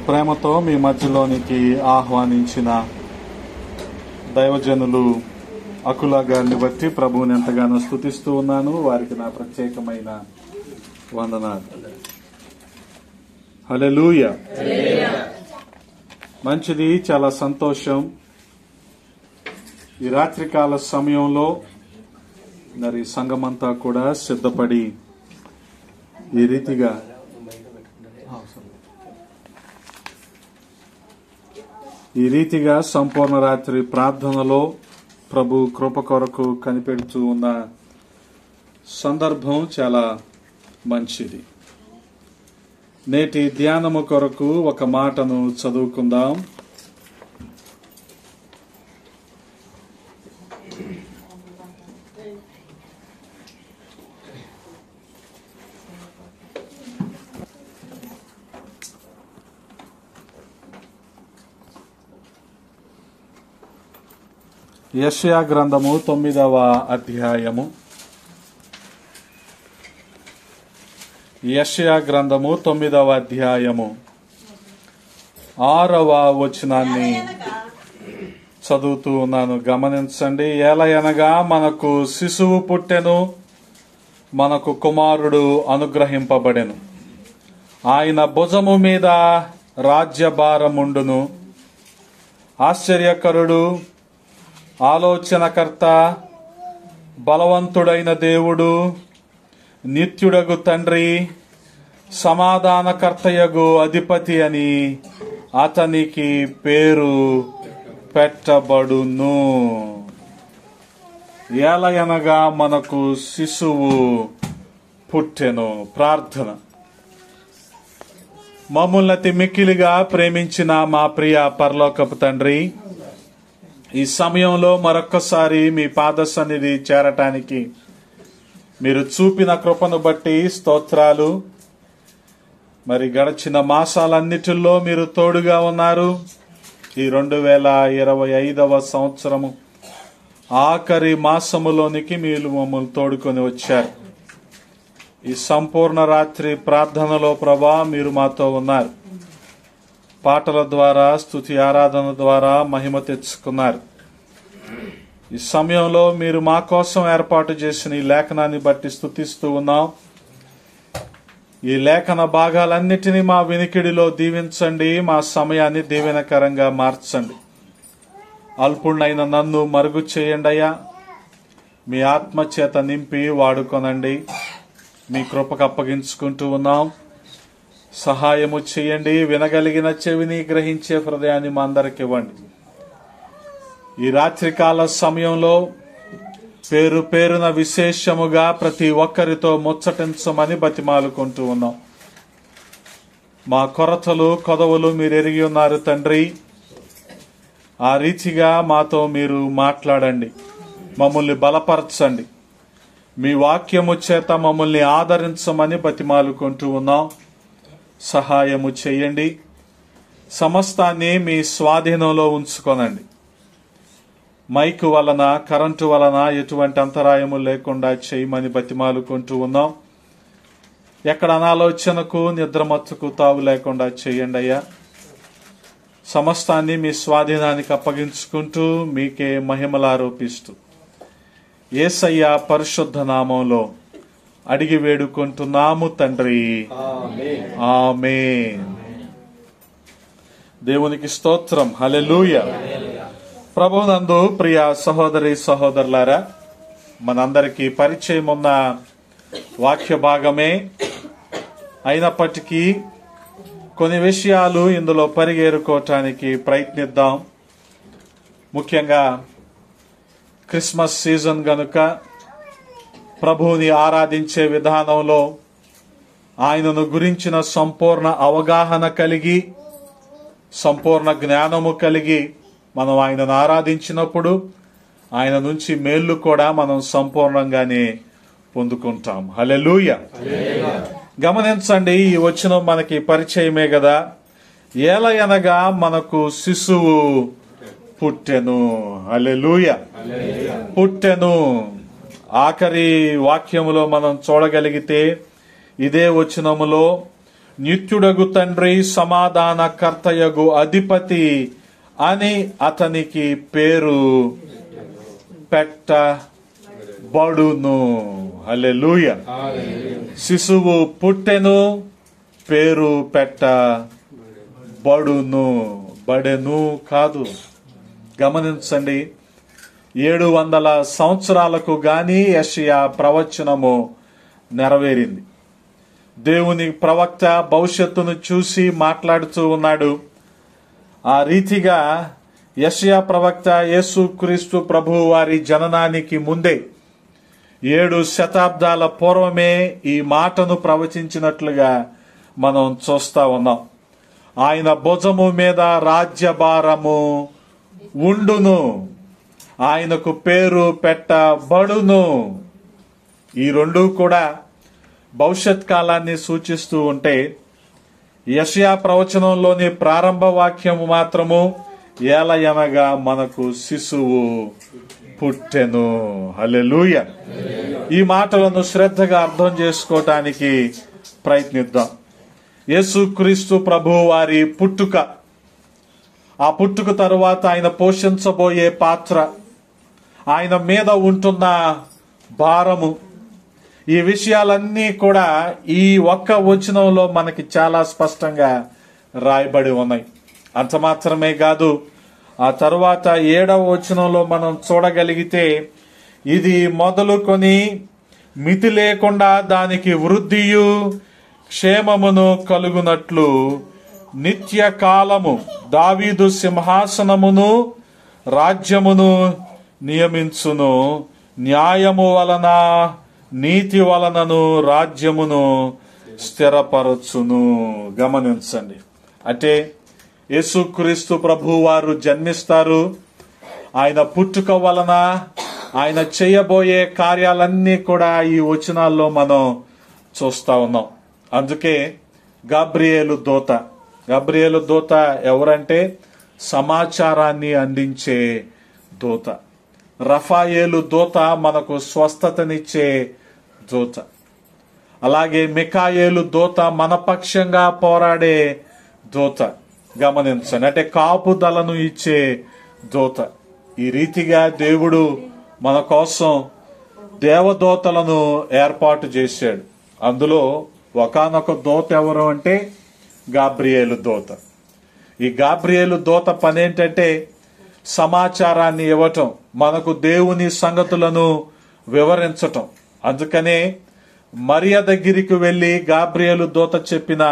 ప్రేమతో మీ మధ్యలోనికి ఆహ్వానించిన దైవజనులు అకులా గారిని బట్టి ప్రభువుని ఎంతగానో స్తుతిస్తూ ఉన్నాను. వారికి నా ప్రత్యేకమైన వందనాలు. హల్లెలూయా. మంచిది, చాలా సంతోషం. ఈ రాత్రికాల సమయంలో మరి సంఘమంతా కూడా సిద్ధపడి ఈ రీతిగా సంపూర్ణ రాత్రి ప్రార్థనలో ప్రభు కృప కొరకు కనిపెడుతూ ఉన్న సందర్భం చాలా మంచిది. నేటి ధ్యానము కొరకు ఒక మాటను చదువుకుందాం. యెషయా గ్రంథము 9వ అధ్యాయము. యెషయా గ్రంథము 9వ అధ్యాయము 6వ వచనాన్ని చదువుతూ ఉన్నాను, గమనించండి. ఏలయనగా మనకు శిశువు పుట్టెను, మనకు కుమారుడు అనుగ్రహింపబడెను, ఆయన భుజము మీద రాజ్యభారముండును. ఆశ్చర్యకరుడు, ఆలోచనకర్త, బలవంతుడైన దేవుడు, నిత్యుడగు తండ్రి, సమాధానకర్తయగు అధిపతి అని అతనికి పేరు పెట్టబడును. ఏలయనగా మనకు శిశువు పుట్టెను. ప్రార్థన. మమ్ముల్ని అతి మిక్కిలిగా ప్రేమించిన మా ప్రియ పరలోకపు తండ్రి, ఈ సమయంలో మరొక్కసారి మీ పాద సన్నిధి చేరటానికి మీరు చూపిన కృపను బట్టి స్తోత్రాలు. మరి గడిచిన మాసాలన్నిటిలో మీరు తోడుగా ఉన్నారు. ఈ 2025వ సంవత్సరము ఆఖరి మాసములోనికి మీరు మమ్మల్ని తోడుకొని వచ్చారు. ఈ సంపూర్ణ రాత్రి ప్రార్థనలో ప్రభా మీరు మాతో ఉన్నారు. పాటల ద్వారా, స్తుతి ఆరాధన ద్వారా మహిమ తెచ్చుకున్నారు. ఈ సమయంలో మీరు మా కోసం ఏర్పాటు చేసిన ఈ లేఖనాన్ని బట్టి స్తుతిస్తూ ఉన్నాం. ఈ లేఖన భాగాలన్నిటినీ మా వినికిడిలో దీవించండి. మా సమయాన్ని దీవెనకరంగా మార్చండి. అల్పుణ్ణైన నన్ను మరుగు చేయండి అయ్యా. మీ ఆత్మచేత నింపి వాడుకొనండి. మీ కృపకు అప్పగించుకుంటూ ఉన్నాం. సహాయము చేయండి. వినగలిగిన చెవిని, గ్రహించే హృదయాన్ని మా అందరికి ఇవ్వండి. ఈ రాత్రికాల సమయంలో పేరు పేరున విశేషముగా ప్రతి ఒక్కరితో ముచ్చటించమని బతిమాలుకుంటూ ఉన్నాం. మా కొరతలు, కొదవులు మీరు ఎరిగి ఉన్నారు తండ్రి. ఆ రీతిగా మాతో మీరు మాట్లాడండి. మమ్మల్ని బలపరచండి. మీ వాక్యము చేత మమ్మల్ని ఆదరించమని బతిమాలుకుంటూ ఉన్నాం. సహాయము చేయండి. సమస్తాన్ని మీ స్వాధీనంలో ఉంచుకోనండి. మైకు వలన, కరెంటు వలన ఎటువంటి అంతరాయము లేకుండా చేయమని బతిమాలుకుంటూ ఉన్నాం. ఎక్కడ అనాలోచనకు, నిద్రమత్తుకు తావు లేకుండా చేయండి అయ్యా. సమస్తాన్ని మీ స్వాధీనానికి అప్పగించుకుంటూ మీకే మహిమలారోపిస్తూ యేసయ్య పరిశుద్ధ నామంలో అడిగి వేడుకుంటున్నాము తండ్రి. ఆమేన్. దేవునికి స్తోత్రం. హల్లెలూయా. ప్రభువునందు ప్రియ సహోదరి సహోదరులారా, మనందరికీ పరిచయం ఉన్న వాక్య భాగమే అయినప్పటికీ కొన్ని విషయాలు ఇందులో పరిగేరుకోవటానికి ప్రయత్నిద్దాం. ముఖ్యంగా క్రిస్మస్ సీజన్ గనుక ప్రభువుని ఆరాధించే విధానంలో ఆయనను గురించిన సంపూర్ణ అవగాహన కలిగి, సంపూర్ణ జ్ఞానము కలిగి మనం ఆయనను ఆరాధించినప్పుడు ఆయన నుంచి మేళ్లు కూడా మనం సంపూర్ణంగానే పొందుకుంటాం. హల్లెలూయా. గమనించండి, ఈ వచనం మనకి పరిచయమే కదా. ఏలయనగా మనకు శిశువు పుట్టెను. హల్లెలూయా. పుట్టెను. ఆఖరి వాక్యములో మనం చూడగలిగితే ఇదే వచనములో నిత్యుడగు తండ్రి, సమాధానకర్తయగు అధిపతి అని అతనికి పేరు పెట్టబడును. హల్లెలూయా. శిశువు పుట్టెను, పేరు పెట్టబడును. బడెను కాదు. గమనించండి, 700 సంవత్సరాలకు గాని యెషయా ప్రవచనము నెరవేరింది. దేవుని ప్రవక్త భవిష్యత్తును చూసి మాట్లాడుతూ ఉన్నాడు. ఆ రీతిగా యెషయా ప్రవక్త యేసుక్రీస్తు ప్రభువు వారి జననానికి ముందే 7 శతాబ్దాల పూర్వమే ఈ మాటను ప్రవచించినట్లుగా మనం చూస్తా ఉన్నాం. ఆయన భుజము మీద రాజ్యభారము ఉండును, ఆయనకు పేరు పెట్టబడును. ఈ రెండు కూడా భవిష్యత్ కాలాన్ని సూచిస్తూ ఉంటే, యెషయా ప్రవచనంలోని ప్రారంభ వాక్యము మాత్రము ఏలయనగా మనకు శిశువు పుట్టెను. హల్లెలూయా. ఈ మాటలను శ్రద్ధగా అర్థం చేసుకోవటానికి ప్రయత్నిద్దాం. యేసుక్రీస్తు ప్రభువు వారి పుట్టుక, ఆ పుట్టుక తరువాత ఆయన పోషించబోయే పాత్ర, ఆయన మీద ఉంటున్న భారము, ఈ విషయాలన్నీ కూడా ఈ ఒక్క వచనంలో మనకి చాలా స్పష్టంగా రాయబడి ఉన్నాయి. అంత మాత్రమే కాదు, ఆ తరువాత 7వ వచనంలో మనం చూడగలిగితే, ఇది మొదలుకొని మితి లేకుండా దానికి వృద్ధియు క్షేమమును కలుగునట్లు నిత్య కాలము దావీదు సింహాసనమును రాజ్యమును నియమించును, న్యాయము వలన నీతి వలనను రాజ్యమును స్థిరపరచును. గమనించండి, అంటే యేసుక్రీస్తు ప్రభువు వారు జన్మిస్తారు. ఆయన పుట్టుక వలన ఆయన చేయబోయే కార్యాలన్నీ కూడా ఈ వచనాల్లో మనం చూస్తా ఉన్నాం. అందుకే గాబ్రియేలు దూత ఎవరంటే సమాచారాన్ని అందించే దూత. రఫాయేలు దూత మనకు స్వస్థతనిచ్చే దూత. అలాగే మికాయేలు దూత మన పక్షంగా పోరాడే దూత. గమనించండి, అంటే కాపుదలను ఇచ్చే దూత. ఈ రీతిగా దేవుడు మన కోసం దేవదూతలను ఏర్పాటు చేశాడు. అందులో ఒకానొక దూత ఎవరు అంటే గాబ్రియేలు దూత. ఈ గాబ్రియేలు దూత పనేంటంటే సమాచారాన్ని ఇవ్వటం, మనకు దేవుని సంగతులను వివరించటం. అందుకనే మరియ దగ్గరికి వెళ్లి గాబ్రియేలు దూత చెప్పిన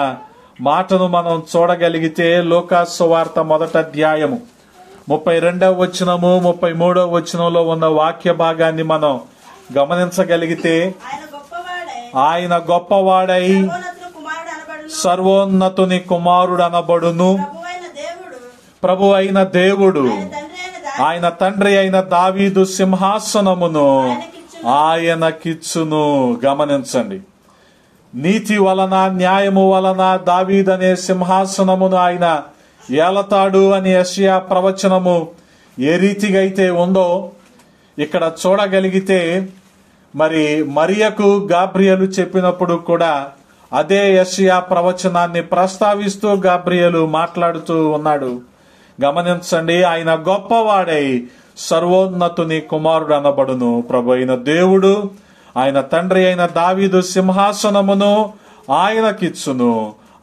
మాటను మనం చూడగలిగితే, లూకాసు సువార్త 1వ అధ్యాయము 32వ వచనము 33వ వచనంలో ఉన్న వాక్య భాగాన్ని మనం గమనించగలిగితే, ఆయన గొప్పవాడై సర్వోన్నతుని కుమారుడు అనబడును, ప్రభు అయిన దేవుడు ఆయన తండ్రి అయిన దావీదు సింహాసనమును ఆయనకిచ్చును. గమనించండి, నీతి వలన న్యాయము వలన దావీదనే సింహాసనమును ఆయన ఏలతాడు అని యెషయా ప్రవచనము ఏ రీతిగా అయితే ఉందో ఇక్కడ చూడగలిగితే, మరి మరియకు గాబ్రియేలు చెప్పినప్పుడు కూడా అదే యెషయా ప్రవచనాన్ని ప్రస్తావిస్తూ గాబ్రియేలు మాట్లాడుతూ ఉన్నాడు. గమనించండి, ఆయన గొప్పవాడై సర్వోన్నతుని కుమారుడు అనబడును, ప్రభు అయిన దేవుడు ఆయన తండ్రి అయిన దావీదు సింహాసనమును ఆయనకిచ్చును,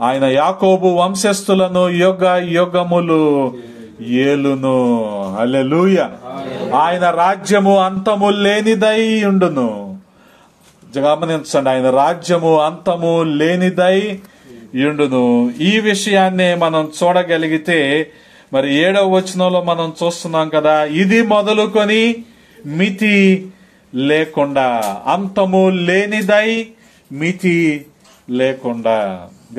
ఆయన యాకోబు వంశస్థులను యుగ యుగములు ఏలును. హల్లెలూయా. ఆయన రాజ్యము అంతము లేనిదై ఉండును. గమనించండి, ఆయన రాజ్యము అంతము లేనిదై ఉండును. ఈ విషయాన్నే మనం చూడగలిగితే, మరి 7వ వచనంలో మనం చూస్తున్నాం కదా, ఇది మొదలుకొని మితి లేకుండా, అంతము లేనిదై మితి లేకుండా.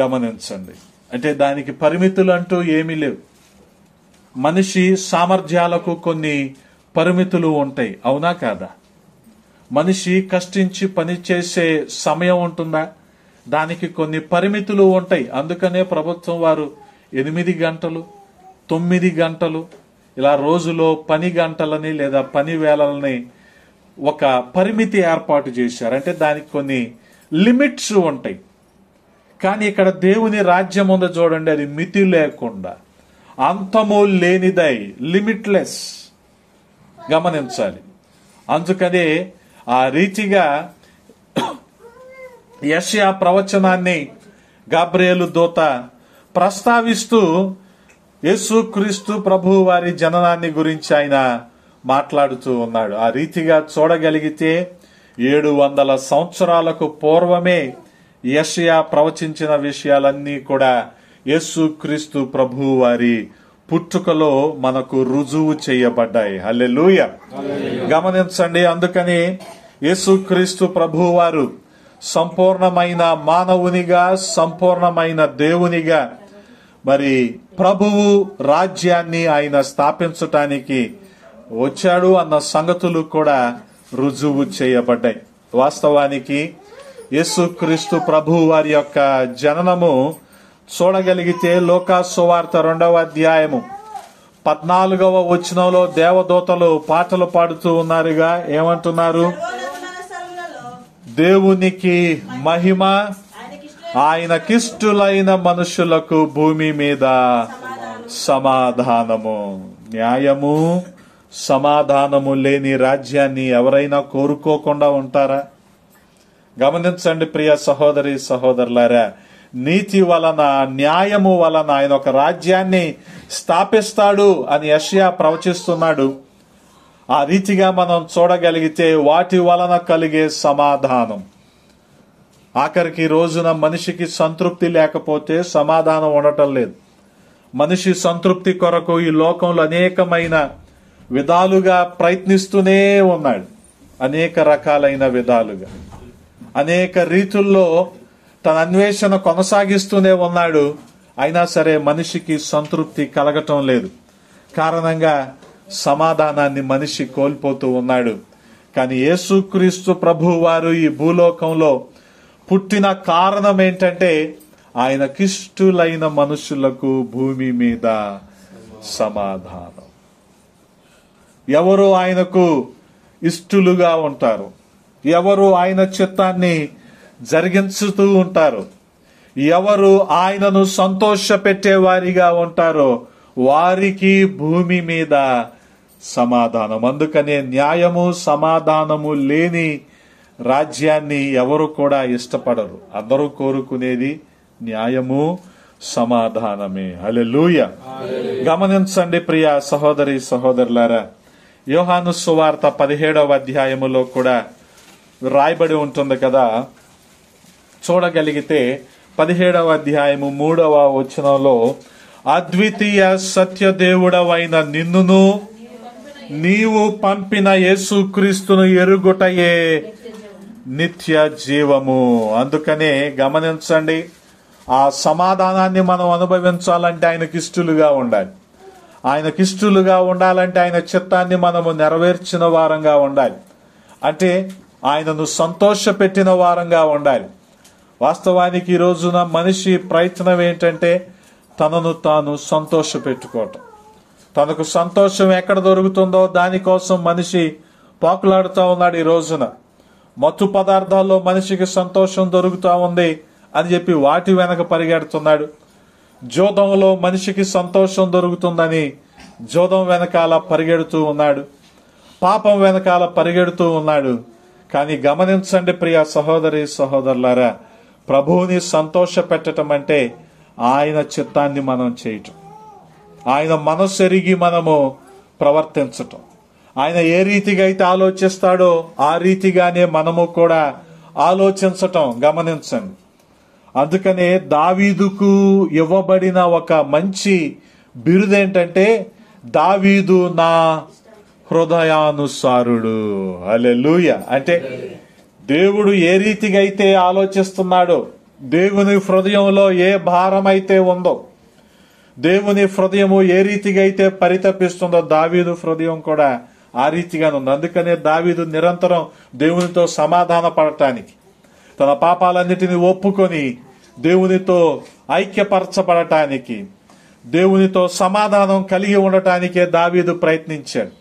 గమనించండి, అంటే దానికి పరిమితులు అంటూ ఏమీ లేవు. మనిషి సామర్థ్యాలకు కొన్ని పరిమితులు ఉంటాయి, అవునా కాదా? మనిషి కష్టించి పనిచేసే సమయం ఉంటుందా? దానికి కొన్ని పరిమితులు ఉంటాయి. అందుకనే ప్రభుత్వం వారు 8 గంటలు 9 గంటలు ఇలా రోజులో పని గంటలని లేదా పని వేళలని ఒక పరిమితి ఏర్పాటు చేశారు. అంటే దానికి కొన్ని లిమిట్స్ ఉంటాయి. కానీ ఇక్కడ దేవుని రాజ్యం ఉందో చూడండి, అది మితి లేకుండా, అంతము లేనిదై, లిమిట్లెస్. గమనించాలి. అందుకనే ఆ రీతిగా యెషయా ప్రవచనాన్ని గాబ్రియేలు దూత ప్రస్తావిస్తూ యేసుక్రీస్తు ప్రభు వారి జననాన్ని గురించి ఆయన మాట్లాడుతూ ఉన్నాడు. ఆ రీతిగా చూడగలిగితే 700 సంవత్సరాలకు పూర్వమే యెషయా ప్రవచించిన విషయాలన్నీ కూడా యేసుక్రీస్తు ప్రభు వారి పుట్టుకలో మనకు రుజువు చేయబడ్డాయి. హల్లెలూయా. గమనించండి. అందుకని యేసుక్రీస్తు ప్రభు వారు సంపూర్ణమైన మానవునిగా, సంపూర్ణమైన దేవునిగా, మరి ప్రభువు రాజ్యాన్ని ఆయన స్థాపించటానికి వచ్చాడు అన్న సంగతులు కూడా రుజువు చేయబడ్డాయి. వాస్తవానికి యేసుక్రీస్తు ప్రభు వారి యొక్క జననము చూడగలిగితే లూకాసు సువార్త 2వ అధ్యాయము 14వ వచనంలో దేవదూతలు పాటలు పాడుతూ ఉన్నారుగా. ఏమంటున్నారు? దేవునికి మహిమ, ఆయనకిష్టులైన మనుషులకు భూమి మీద సమాధానము. న్యాయము, సమాధానము లేని రాజ్యాన్ని ఎవరైనా కోరుకోకుండా ఉంటారా? గమనించండి ప్రియ సహోదరి సహోదరులారా, నీతి వలన, న్యాయము వలన ఆయన ఒక రాజ్యాన్ని స్థాపిస్తాడు అని యెషయా ప్రవచిస్తున్నాడు. ఆ రీతిగా మనం చూడగలిగితే వాటి వలన కలిగే సమాధానం, ఆఖరికి రోజున మనిషికి సంతృప్తి లేకపోతే సమాధానం ఉండటం లేదు. మనిషి సంతృప్తి కొరకు ఈ లోకంలో అనేకమైన విధాలుగా ప్రయత్నిస్తూనే ఉన్నాడు. అనేక రకాలైన విధాలుగా, అనేక రీతుల్లో తన అన్వేషణ కొనసాగిస్తూనే ఉన్నాడు. అయినా సరే మనిషికి సంతృప్తి కలగటం లేదు. కారణంగా సమాధానాన్ని మనిషి కోల్పోతూ ఉన్నాడు. కానీ యేసుక్రీస్తు ప్రభు వారు ఈ భూలోకంలో పుట్టిన కారణం ఏంటంటే ఆయనకిష్టులైన మనుషులకు భూమి మీద సమాధానం. ఎవరు ఆయనకు ఇష్టలుగా ఉంటారు, ఎవరు ఆయన చిత్తాన్ని జరిగించుతూ ఉంటారు, ఎవరు ఆయనను సంతోష పెట్టేవారిగా ఉంటారో వారికి భూమి మీద సమాధానం. అందుకనే న్యాయము, సమాధానము లేని రాజ్యాన్ని ఎవరు కూడా ఇష్టపడరు. అందరూ కోరుకునేది న్యాయము, సమాధానమే. హల్లెలూయా. గమనించండి ప్రియ సహోదరి సహోదరులారా, యోహాను సువార్త 17వ అధ్యాయములో కూడా రాయబడి ఉంటుంది కదా. చూడగలిగితే 17వ అధ్యాయము 3వ వచనంలో, అద్వితీయ సత్యదేవుడవైన నిన్నును నీవు పంపిన యేసుక్రీస్తును ఎరుగుటయే నిత్య జీవము. అందుకనే గమనించండి, ఆ సమాధానాన్ని మనం అనుభవించాలంటే ఆయనకిష్టులుగా ఉండాలి. ఆయనకిష్టులుగా ఉండాలంటే ఆయన చిత్తాన్ని మనము నెరవేర్చిన వారంగా ఉండాలి. అంటే ఆయనను సంతోష పెట్టిన వారంగా ఉండాలి. వాస్తవానికి ఈ రోజున మనిషి ప్రయత్నం ఏంటంటే తనను తాను సంతోష పెట్టుకోవటం. తనకు సంతోషం ఎక్కడ దొరుకుతుందో దానికోసం మనిషి పాకులాడుతూ ఉన్నాడు. ఈ రోజున మత్తు పదార్థాల్లో మనిషికి సంతోషం దొరుకుతా ఉంది అని చెప్పి వాటి వెనక పరిగెడుతున్నాడు. జోదంలో మనిషికి సంతోషం దొరుకుతుందని జోదం వెనకాల పరిగెడుతూ ఉన్నాడు. పాపం వెనకాల పరిగెడుతూ ఉన్నాడు. కానీ గమనించండి ప్రియ సహోదరి సహోదరులారా, ప్రభువుని సంతోష పెట్టడం అంటే ఆయన చిత్తాన్ని మనం చేయటం, ఆయన మనస్సు ఎరిగి మనము ప్రవర్తించటం. ఆయన ఏ రీతిగా అయితే ఆలోచిస్తాడో ఆ రీతిగానే మనము కూడా ఆలోచించటం. గమనించండి. అందుకనే దావీదుకు ఇవ్వబడిన ఒక మంచి బిరుదేంటంటే దావీదు నా హృదయానుసారుడు. హల్లెలూయా. అంటే దేవుడు ఏ రీతిగా అయితే ఆలోచిస్తున్నాడో, దేవుని హృదయంలో ఏ భారం అయితే ఉందో, దేవుని హృదయము ఏ రీతిగా అయితే పరితపిస్తుందో దావీదు హృదయం కూడా ఆ రీతిగానే ఉంది. అందుకనే దావీదు నిరంతరం దేవునితో సమాధాన పడటానికి, తన పాపాలన్నిటిని ఒప్పుకొని దేవునితో ఐక్యపరచబడటానికి, దేవునితో సమాధానం కలిగి ఉండటానికే దావీదు ప్రయత్నించాడు.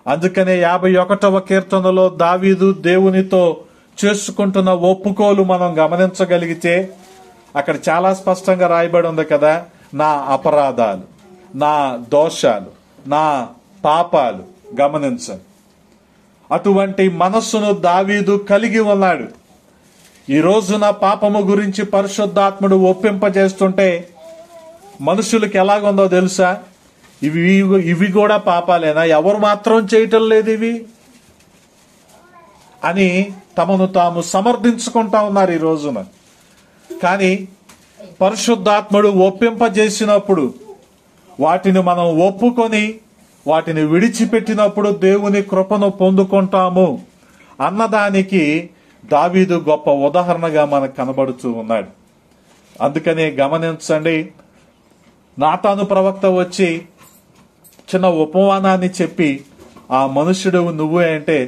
అందుకనే 51వ కీర్తనలో దావీదు దేవునితో చేసుకుంటున్న ఒప్పుకోలు మనం గమనించగలిగితే అక్కడ చాలా స్పష్టంగా రాయబడి ఉంది కదా, నా అపరాధాలు, నా దోషాలు, నా పాపాలు. గమనించండి, అటువంటి మనస్సును దావీదు కలిగి ఉన్నాడు. ఈ రోజున పాపము గురించి పరిశుద్ధాత్ముడు ఒప్పింపజేస్తుంటే మనుషులకు ఎలాగుందో తెలుసా? ఇవి కూడా పాపాలేనా, ఎవరు మాత్రం చేయటం లేదు ఇవి అని తమను తాము సమర్థించుకుంటా ఉన్నారు ఈ రోజున. కానీ పరిశుద్ధాత్ముడు ఒప్పింపజేసినప్పుడు, వాటిని మనం ఒప్పుకొని వాటిని విడిచిపెట్టినప్పుడు దేవుని కృపను పొందుకుంటాము అన్నదానికి దావీదు గొప్ప ఉదాహరణగా మనకు కనబడుతూ ఉన్నాడు. అందుకనే గమనించండి, నాతాను ప్రవక్త వచ్చి చిన్న ఉపమానాన్ని చెప్పి, ఆ మనుష్యుడు నువ్వే అంటే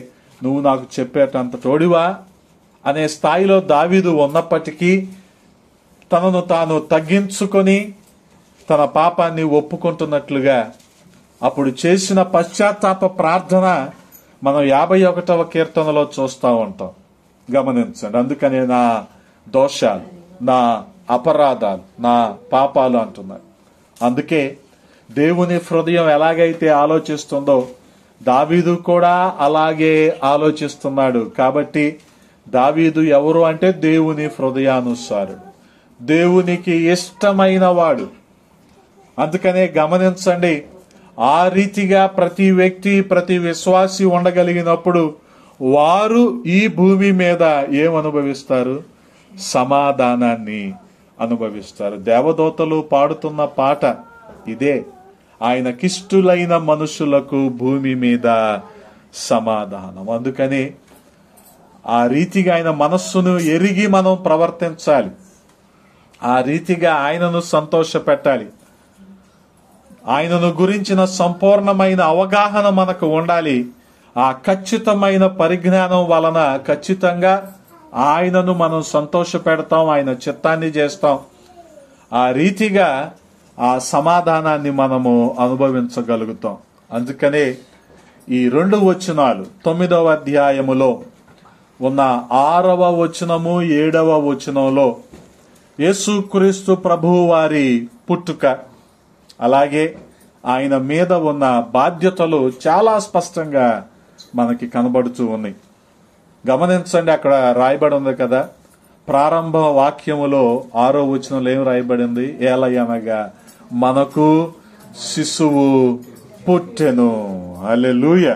నువ్వు నాకు చెప్పేటంత తోడివా అనే స్థాయిలో దావీదు ఉన్నప్పటికీ తనను తాను తగ్గించుకొని తన పాపాన్ని ఒప్పుకుంటున్నట్లుగా అప్పుడు చేసిన పశ్చాత్తాప ప్రార్థన మనం 51వ కీర్తనలో చూస్తూ ఉంటాం. గమనించండి, అందుకనే నా దోషాలు, నా అపరాధాలు, నా పాపాలు అంటున్నాడు. అందుకే దేవుని హృదయం ఎలాగైతే ఆలోచిస్తుందో దావీదు కూడా అలాగే ఆలోచిస్తున్నాడు. కాబట్టి దావీదు ఎవరు అంటే దేవుని హృదయానుసారుడు, దేవునికి ఇష్టమైన వాడు. అందుకనే గమనించండి, ఆ రీతిగా ప్రతి వ్యక్తి, ప్రతి విశ్వాసి ఉండగలిగినప్పుడు వారు ఈ భూమి మీద ఏమనుభవిస్తారు? సమాధానాన్ని అనుభవిస్తారు. దేవదూతలు పాడుతున్న పాట ఇదే, ఆయనకిష్టులైన మనుషులకు భూమి మీద సమాధానం. అందుకని ఆ రీతిగా ఆయన మనస్సును ఎరిగి మనం ప్రవర్తించాలి. ఆ రీతిగా ఆయనను సంతోషపెట్టాలి. ఆయనను గురించిన సంపూర్ణమైన అవగాహన మనకు ఉండాలి. ఆ ఖచ్చితమైన పరిజ్ఞానం వలన ఖచ్చితంగా ఆయనను మనం సంతోష పెడతాం, ఆయన చిత్తాన్ని చేస్తాం. ఆ రీతిగా ఆ సమాధానాన్ని మనము అనుభవించగలుగుతాం. అందుకనే ఈ 2 వచనాలు 9వ అధ్యాయములో ఉన్న 6వ వచనము 7వ వచనంలో యేసుక్రీస్తు ప్రభువు వారి పుట్టుక, అలాగే ఆయన మీద ఉన్న బాధ్యతలు చాలా స్పష్టంగా మనకి కనబడుతూ ఉన్నాయి. గమనించండి, అక్కడ రాయబడి ఉంది కదా, ప్రారంభ వాక్యములో 6వ వచనంలో ఏం రాయబడింది? ఏలయనగా మనకు శిశువు పుట్టెను. హల్లెలూయా,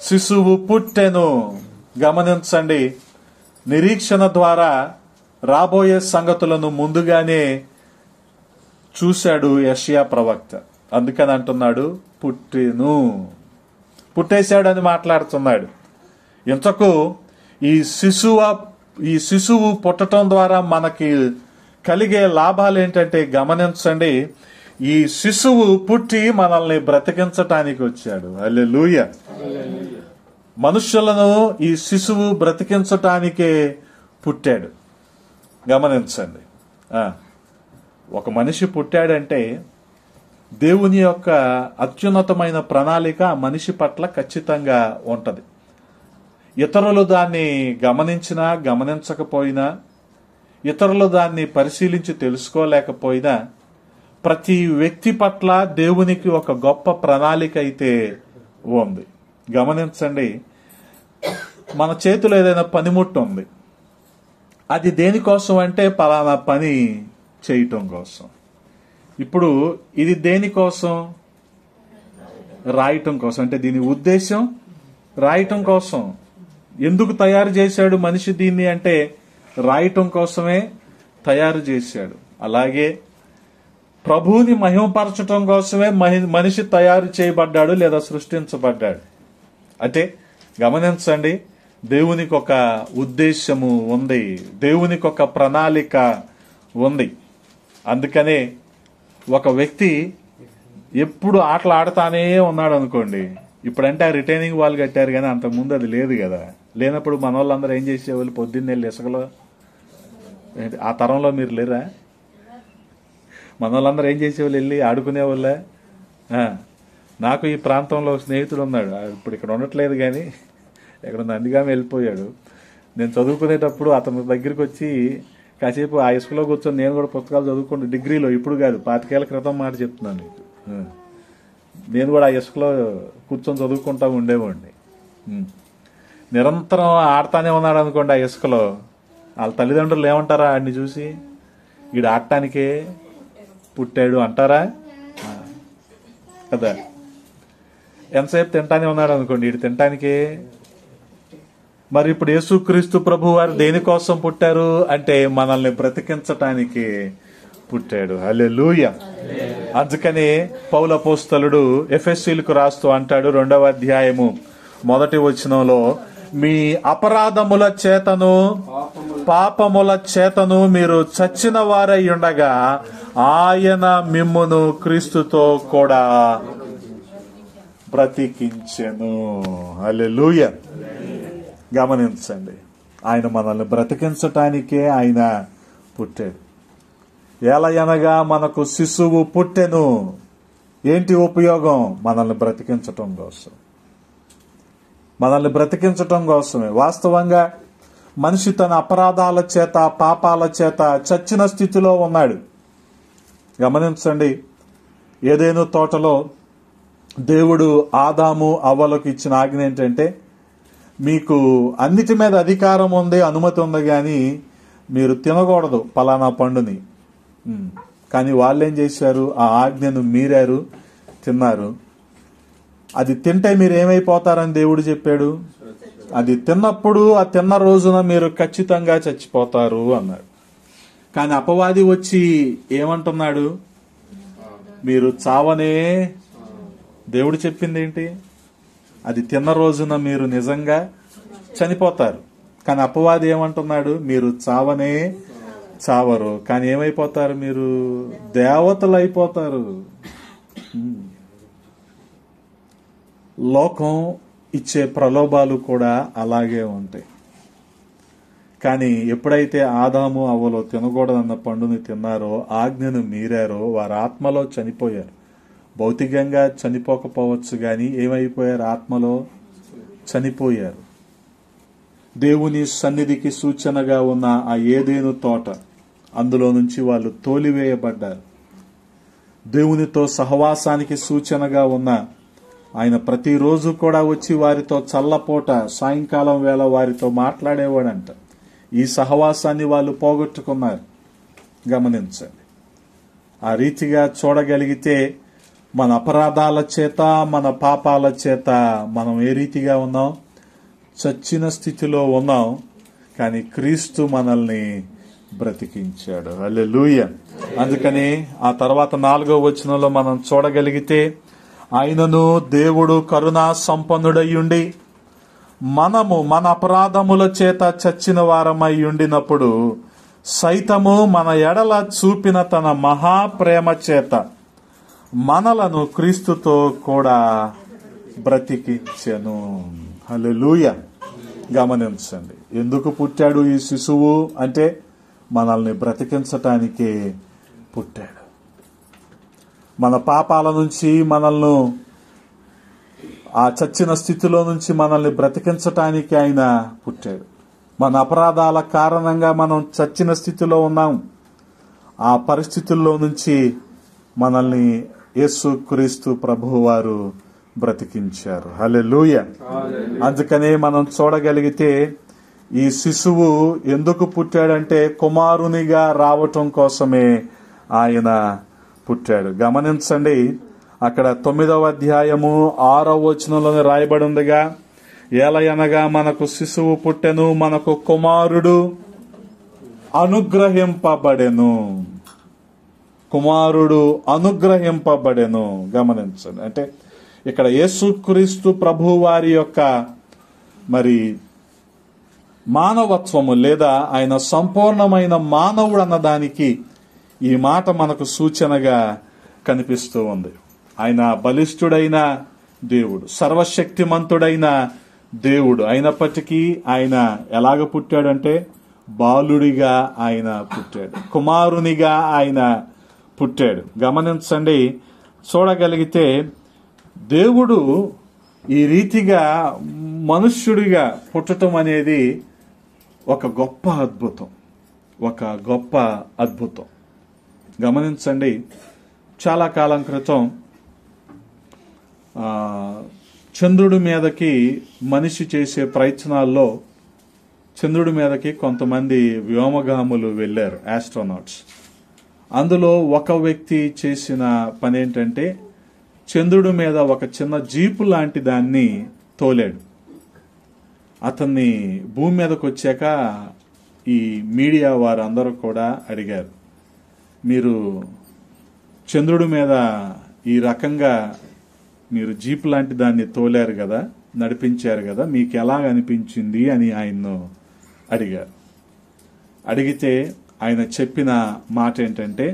శిశువు పుట్టెను. గమనించండి, నిరీక్షణ ద్వారా రాబోయే సంగతులను ముందుగానే చూశాడు యెషయా ప్రవక్త. అందుకని అంటున్నాడు పుట్టెను, పుట్టేశాడని మాట్లాడుతున్నాడు. ఇంతకు ఈ శిశువు పుట్టడం ద్వారా మనకి కలిగే లాభాలు ఏంటంటే గమనించండి, ఈ శిశువు పుట్టి మనల్ని బ్రతికించటానికి వచ్చాడు. హల్లెలూయా, మనుషులను ఈ శిశువు బ్రతికించటానికే పుట్టాడు. గమనించండి, ఒక మనిషి పుట్టాడంటే దేవుని యొక్క అత్యున్నతమైన ప్రణాళిక ఆ మనిషి పట్ల ఖచ్చితంగా ఉంటది. ఇతరులు దాన్ని గమనించినా గమనించకపోయినా, ఇతరులు దాన్ని పరిశీలించి తెలుసుకోలేకపోయినా, ప్రతి వ్యక్తి పట్ల దేవునికి ఒక గొప్ప ప్రణాళిక అయితే ఉంది. గమనించండి, మన చేతిలో ఏదైనా పనిముట్టు ఉంది, అది దేనికోసం అంటే పలానా పని చేయటం కోసం. ఇప్పుడు ఇది దేనికోసం? రాయటం కోసం. అంటే దీని ఉద్దేశం రాయటం కోసం. ఎందుకు తయారు చేశాడు మనిషి దీన్ని అంటే రాయటం కోసమే తయారు చేశాడు. అలాగే ప్రభువుని మహిమపరచటం కోసమే మనిషి తయారు చేయబడ్డాడు లేదా సృష్టించబడ్డాడు. అంటే గమనించండి, దేవునికి ఒక ఉద్దేశము ఉంది, దేవునికి ఒక ప్రణాళిక ఉంది. అందుకనే ఒక వ్యక్తి ఎప్పుడు ఆటలు ఆడతానే ఉన్నాడు అనుకోండి, ఇప్పుడంటే ఆ రిటైనింగ్ వాల్ కట్టారు కానీ అంతకుముందు అది లేదు కదా. లేనప్పుడు మన వాళ్ళందరూ ఏం చేసేవాళ్ళు? పొద్దున్నే ఇసుకలో, ఆ తరంలో మీరు లేరా? మన వాళ్ళందరూ ఏం చేసేవాళ్ళు? వెళ్ళి ఆడుకునేవాళ్ళే. నాకు ఈ ప్రాంతంలో స్నేహితుడు ఉన్నాడు, ఇప్పుడు ఇక్కడ ఉండట్లేదు కానీ ఎక్కడ నందిగామ వెళ్ళిపోయాడు. నేను చదువుకునేటప్పుడు అతని దగ్గరికి వచ్చి కాసేపు ఆ ఇసుకలో కూర్చొని నేను కూడా పుస్తకాలు చదువుకుంటూ డిగ్రీలో, ఇప్పుడు కాదు 25 ఏళ్ల క్రితం మాట చెప్తున్నాను నీకు. నేను కూడా ఆ ఇసుకలో కూర్చొని చదువుకుంటా ఉండేవాడిని. నిరంతరం ఆడతానే ఉన్నాడు అనుకోండి ఆ ఇసుకలో, వాళ్ళ తల్లిదండ్రులు ఏమంటారా ఆడిని చూసి? వీడు ఆడటానికే పుట్టాడు అంటారా కదా? ఎంతసేపు తింటానే ఉన్నాడు అనుకోండి, వీడు తినటానికే. మరి ఇప్పుడు యేసుక్రీస్తు ప్రభు వారు దేనికోసం పుట్టారు అంటే మనల్ని బ్రతికించటానికి పుట్టాడు. హల్లెలూయా. అందుకని పౌలు అపోస్తలుడు ఎఫెసీయులకు రాస్తూ అంటాడు 2వ అధ్యాయము 1వ వచనంలో, మీ అపరాధముల చేతను పాపముల చేతను మీరు చచ్చిన వారై ఉండగా ఆయన మిమ్మును క్రీస్తుతో కూడా బ్రతికించెను. హల్లెలూయా. గమనించండి, ఆయన మనల్ని బ్రతికించటానికే ఆయన పుట్టాడు. ఎలయనగా మనకు శిశువు పుట్టెను. ఏంటి ఉపయోగం? మనల్ని బ్రతికించటం కోసం, మనల్ని బ్రతికించటం కోసమే. వాస్తవంగా మనిషి తన అపరాధాల చేత పాపాల చేత చచ్చిన స్థితిలో ఉన్నాడు. గమనించండి, ఏదైనా తోటలో దేవుడు ఆదాము అవ్వలకు ఇచ్చిన ఆజ్ఞ ఏంటంటే, మీకు అన్నిటి మీద అధికారం ఉంది, అనుమతి ఉంది, కానీ మీరు తినకూడదు పలానా పండుని. కానీ వాళ్ళు ఏం చేశారు? ఆ ఆజ్ఞను మీరారు, తిన్నారు. అది తింటే మీరు ఏమైపోతారని దేవుడు చెప్పాడు? అది తిన్నప్పుడు, ఆ తిన్న రోజున మీరు ఖచ్చితంగా చచ్చిపోతారు అన్నాడు. కానీ అపవాది వచ్చి ఏమంటున్నాడు? మీరు చావనే. దేవుడు చెప్పింది ఏంటి? అది తిన్న రోజున మీరు నిజంగా చనిపోతారు. కానీ అపవాది ఏమంటున్నాడు? మీరు చావనే చావరు, కానీ ఏమైపోతారు? మీరు దేవతలు అయిపోతారు. లోకం ఇచ్చే ప్రలోభాలు కూడా అలాగే ఉంటాయి. కానీ ఎప్పుడైతే ఆదాము అవ్వలో తినకూడదన్న పండుని తిన్నారో, ఆజ్ఞను మీరారో, వారి ఆత్మలో చనిపోయారు. భౌతికంగా చనిపోకపోవచ్చు, కానీ ఏమైపోయారు? ఆత్మలో చనిపోయారు. దేవుని సన్నిధికి సూచనగా ఉన్న ఆ ఏదేను తోట, అందులో నుంచి వాళ్ళు తోలివేయబడ్డారు. దేవునితో సహవాసానికి సూచనగా ఉన్న ఆయన ప్రతిరోజు కూడా వచ్చి వారితో చల్లపోట సాయంకాలం వేళ వారితో మాట్లాడేవాడంట. ఈ సహవాసాన్ని వాళ్ళు పోగొట్టుకున్నారు. గమనించండి, ఆ రీతిగా చూడగలిగితే మన అపరాధాల చేత మన పాపాల చేత మనం ఏ రీతిగా ఉన్నాం? చచ్చిన స్థితిలో ఉన్నాం. కానీ క్రీస్తు మనల్ని బ్రతికించాడు. హల్లెలూయా. అందుకని ఆ తర్వాత 4వ వచనంలో మనం చూడగలిగితే, ఆయనను దేవుడు కరుణా సంపన్నుడయ్యుండి మనము మన అపరాధముల చేత చచ్చిన వారమై ఉండినప్పుడు సైతము మన ఎడల చూపిన తన మహాప్రేమ చేత మనలను క్రీస్తుతో కూడా బ్రతికించెను. హల్లెలూయా. గమనించండి, ఎందుకు పుట్టాడు ఈ శిశువు అంటే మనల్ని బ్రతికించటానికి పుట్టాడు. మన పాపాల నుంచి మనల్ని, ఆ చచ్చిన స్థితిలో నుంచి మనల్ని బ్రతికించటానికి ఆయన పుట్టాడు. మన అపరాధాల కారణంగా మనం చచ్చిన స్థితిలో ఉన్నాం. ఆ పరిస్థితుల్లో నుంచి మనల్ని యేసుక్రీస్తు ప్రభువు వారు బ్రతికించారు. హల్లెలూయా. అందుకనే మనం చూడగలిగితే ఈ శిశువు ఎందుకు పుట్టాడంటే కుమారునిగా రావటం కోసమే ఆయన పుట్టాడు. గమనించండి, అక్కడ 9వ అధ్యాయము 6వ వచనంలోనే రాయబడి ఉందిగా, ఏలయనగా మనకు శిశువు పుట్టెను, మనకు కుమారుడు అనుగ్రహింపబడెను. కుమారుడు అనుగ్రహింపబడెను. గమనించండి, అంటే ఇక్కడ యేసుక్రీస్తు ప్రభు వారి యొక్క మరి మానవత్వము లేదా ఆయన సంపూర్ణమైన మానవుడు అన్నదానికి ఈ మాట మనకు సూచనగా కనిపిస్తూ ఉంది. ఆయన బలిష్ఠుడైన దేవుడు, సర్వశక్తిమంతుడైన దేవుడు అయినప్పటికీ ఆయన ఎలాగ పుట్టాడంటే బాలుడిగా ఆయన పుట్టాడు, కుమారునిగా ఆయన పుట్టాడు. గమనించండి, చూడగలిగితే దేవుడు ఈ రీతిగా మనుష్యుడిగా పుట్టడం అనేది ఒక గొప్ప అద్భుతం. ఒక గొప్ప అద్భుతం. గమనించండి, చాలా కాలం క్రితం చంద్రుడి మీదకి మనిషి చేసే ప్రయత్నాల్లో చంద్రుడి మీదకి కొంతమంది వ్యోమగాములు వెళ్ళారు, ఆస్ట్రోనాట్స్. అందులో ఒక వ్యక్తి చేసిన పని ఏంటంటే చంద్రుడి మీద ఒక చిన్న జీపు లాంటి దాన్ని తోలాడు. అతన్ని భూమి మీదకి వచ్చాక ఈ మీడియా వారందరూ కూడా అడిగారు, మీరు చంద్రుడి మీద ఈ రకంగా మీరు జీప్ లాంటి దాన్ని తోలారు కదా, నడిపించారు కదా, మీకు ఎలా అనిపించింది అని ఆయన్ను అడిగారు. అడిగితే ఆయన చెప్పిన మాట ఏంటంటే,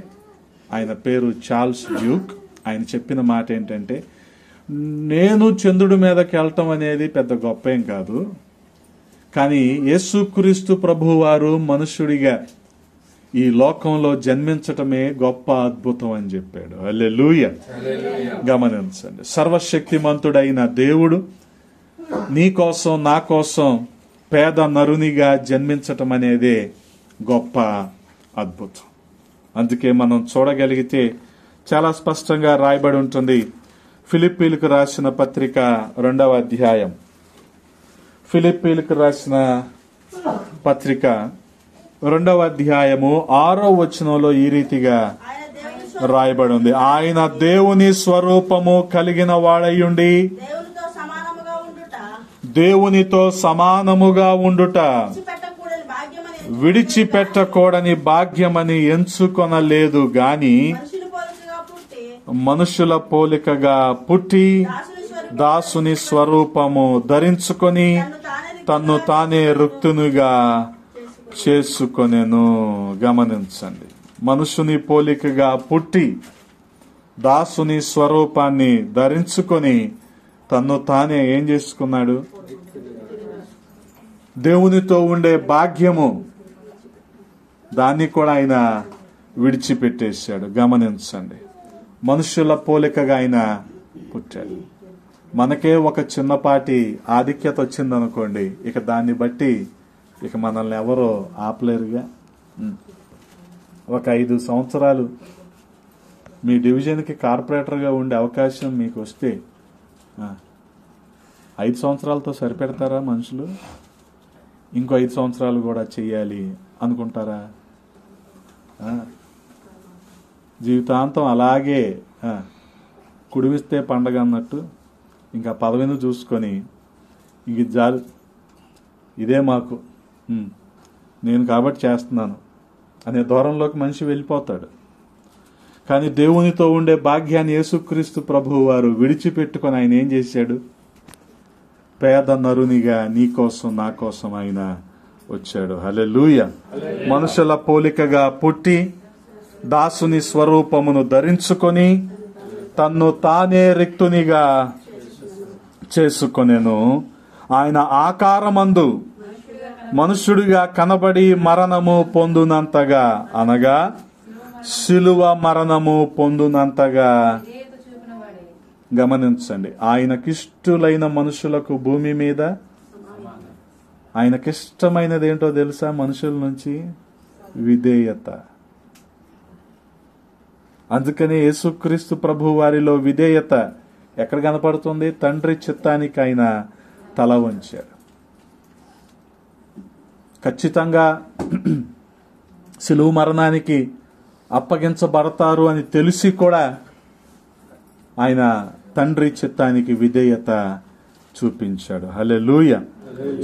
ఆయన పేరు చార్ల్స్ డ్యూక్. ఆయన చెప్పిన మాట ఏంటంటే, నేను చంద్రుడి మీదకి వెళ్ళటం అనేది పెద్ద గొప్ప ఏం కాదు, కానీ యేసుక్రీస్తు ప్రభువారు మనుష్యుడిగా ఈ లోకంలో జన్మించటమే గొప్ప అద్భుతం అని చెప్పాడు. హల్లెలూయా. గమనించండి, సర్వశక్తిమంతుడైన దేవుడు నీ కోసం నా కోసం పేద నరునిగా జన్మించటం అనేదే గొప్ప అద్భుతం. అందుకే మనం చూడగలిగితే చాలా స్పష్టంగా రాయబడి ఉంటుంది. ఫిలిప్పీలకు రాసిన పత్రిక 2వ అధ్యాయం, ఫిలిప్పీలకు రాసిన పత్రిక 2వ అధ్యాయము 6వ వచనంలో ఈ రీతిగా రాయబడి ఉంది. ఆయన దేవుని స్వరూపము కలిగిన వాడయ్యుండి దేవునితో సమానముగా ఉండుట విడిచిపెట్టకూడని భాగ్యమని ఎంచుకొనలేదు గాని మనుషుల పోలికగా పుట్టి దాసుని స్వరూపము ధరించుకొని తన్ను తానే రుక్తునిగా చేసుకొనెను. గమనించండి, మనుషుని పోలికగా పుట్టి దాసుని స్వరూపాన్ని ధరించుకొని తన్ను తానే ఏం చేసుకున్నాడు? దేవునితో ఉండే భాగ్యము, దాన్ని కూడా ఆయన విడిచిపెట్టేశాడు. గమనించండి, మనుషుల పోలికగా ఆయన పుట్టాడు. మనకే ఒక చిన్నపాటి ఆధిక్యత వచ్చిందనుకోండి, ఇక దాన్ని బట్టి ఇక మనల్ని ఎవరో ఆపలేరుగా. ఒక 5 సంవత్సరాలు మీ డివిజన్కి కార్పొరేటర్గా ఉండే అవకాశం మీకు వస్తే 5 సంవత్సరాలతో సరిపెడతారా మనుషులు? ఇంకో 5 సంవత్సరాలు కూడా చెయ్యాలి అనుకుంటారా? జీవితాంతం అలాగే కుడివిస్తే పండగ అన్నట్టు ఇంకా పదవిని చూసుకొని ఇంక జాలి, ఇదే మాకు, నేను కాబట్టి చేస్తున్నాను అనే దూరంలోకి మనిషి వెళ్ళిపోతాడు. కానీ దేవునితో ఉండే భాగ్యాన్ని యేసుక్రీస్తు ప్రభువు వారు విడిచిపెట్టుకొని ఆయన ఏం చేశాడు? పేద నరునిగా నీ కోసం నా కోసం ఆయన వచ్చాడు. హల్లెలూయా. మనుషుల పోలికగా పుట్టి దాసుని స్వరూపమును ధరించుకొని తన్ను తానే రిక్తునిగా చేసుకొనెను. ఆయన ఆకారమందు మనుష్యుడిగా కనబడి మరణము పొందునంతగా, అనగా శిలువ మరణము పొందునంతగా. గమనించండి, ఆయనకిష్టులైన మనుషులకు భూమి మీద ఆయనకిష్టమైనది ఏంటో తెలుసా? మనుషుల నుంచి విధేయత. అందుకని యేసుక్రీస్తు ప్రభు వారిలో విధేయత ఎక్కడ కనపడుతుంది? తండ్రి చిత్తానికి ఆయన తల వంచాడు. ఖచ్చితంగా శిలువ మరణానికి అప్పగించబడతారు అని తెలిసి కూడా ఆయన తండ్రి చిత్తానికి విధేయత చూపించాడు. హల్లెలూయా.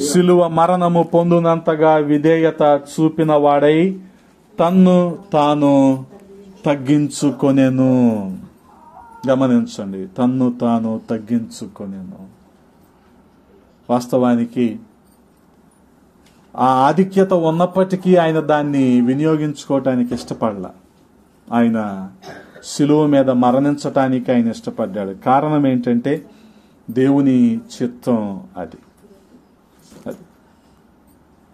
శిలువ మరణము పొందునంతగా విధేయత చూపిన వాడై తన్ను తాను తగ్గించుకొనెను. గమనించండి, తన్ను తాను తగ్గించుకొనెను. వాస్తవానికి ఆ ఆధిక్యత ఉన్నప్పటికీ ఆయన దాన్ని వినియోగించుకోవటానికి ఇష్టపడలా. ఆయన శిలువ మీద మరణించటానికి ఆయన ఇష్టపడ్డాడు. కారణం ఏంటంటే దేవుని చిత్తం అది.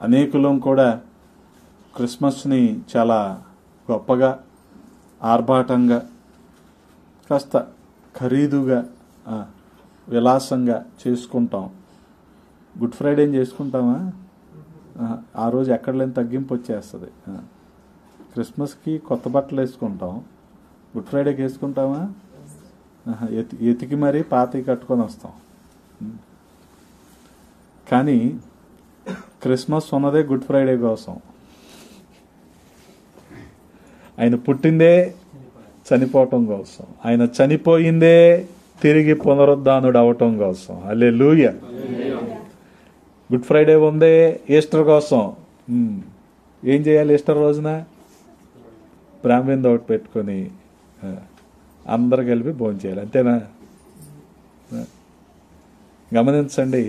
అనేకులం కూడా క్రిస్మస్ని చాలా గొప్పగా, ఆర్భాటంగా, కాస్త ఖరీదుగా, విలాసంగా చేసుకుంటాం. గుడ్ ఫ్రైడేని చేసుకుంటామా? ఆ రోజు ఎక్కడ లేని తగ్గింపు వచ్చేస్తుంది. క్రిస్మస్కి కొత్త బట్టలు వేసుకుంటాం, గుడ్ ఫ్రైడేకి వేసుకుంటామా? ఎతికి మరీ పాతవి కట్టుకొని వస్తాం. కానీ క్రిస్మస్ ఉన్నదే గుడ్ ఫ్రైడే కోసం. ఆయన పుట్టిందే చనిపోవటం కోసం, ఆయన చనిపోయిందే తిరిగి పునరుద్ధానుడు అవటం కోసం. హల్లెలూయా. గుడ్ ఫ్రైడే ఉందే ఈస్టర్ కోసం. ఏం చేయాలి ఈస్టర్ రోజున? బ్రాహ్మణ్ ఒకటి పెట్టుకొని అందరు కలిపి భోజనం చేయాలి, అంతేనా? గమనించండి,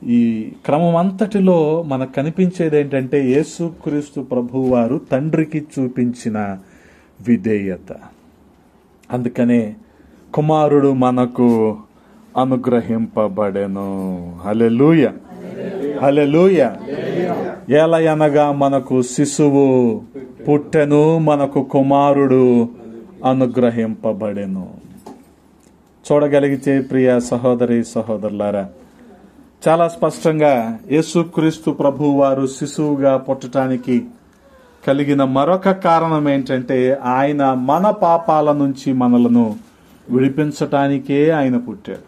ఈ క్రమం అంతటిలో మనకు కనిపించేది ఏంటంటే యేసుక్రీస్తు ప్రభువు వారు తండ్రికి చూపించిన విధేయత. అందుకనే కుమారుడు మనకు అనుగ్రహింపబడెను. హల్లెలూయా, హల్లెలూయా. ఏలయనగా మనకు శిశువు పుట్టెను, మనకు కుమారుడు అనుగ్రహింపబడెను. చూడగలిగితే ప్రియ సహోదరి సహోదరులారా, చాలా స్పష్టంగా యేసుక్రీస్తు ప్రభువు వారు శిశువుగా పుట్టడానికి కలిగిన మరొక కారణం ఏంటంటే ఆయన మన పాపాల నుంచి మనలను విడిపించటానికే ఆయన పుట్టాడు.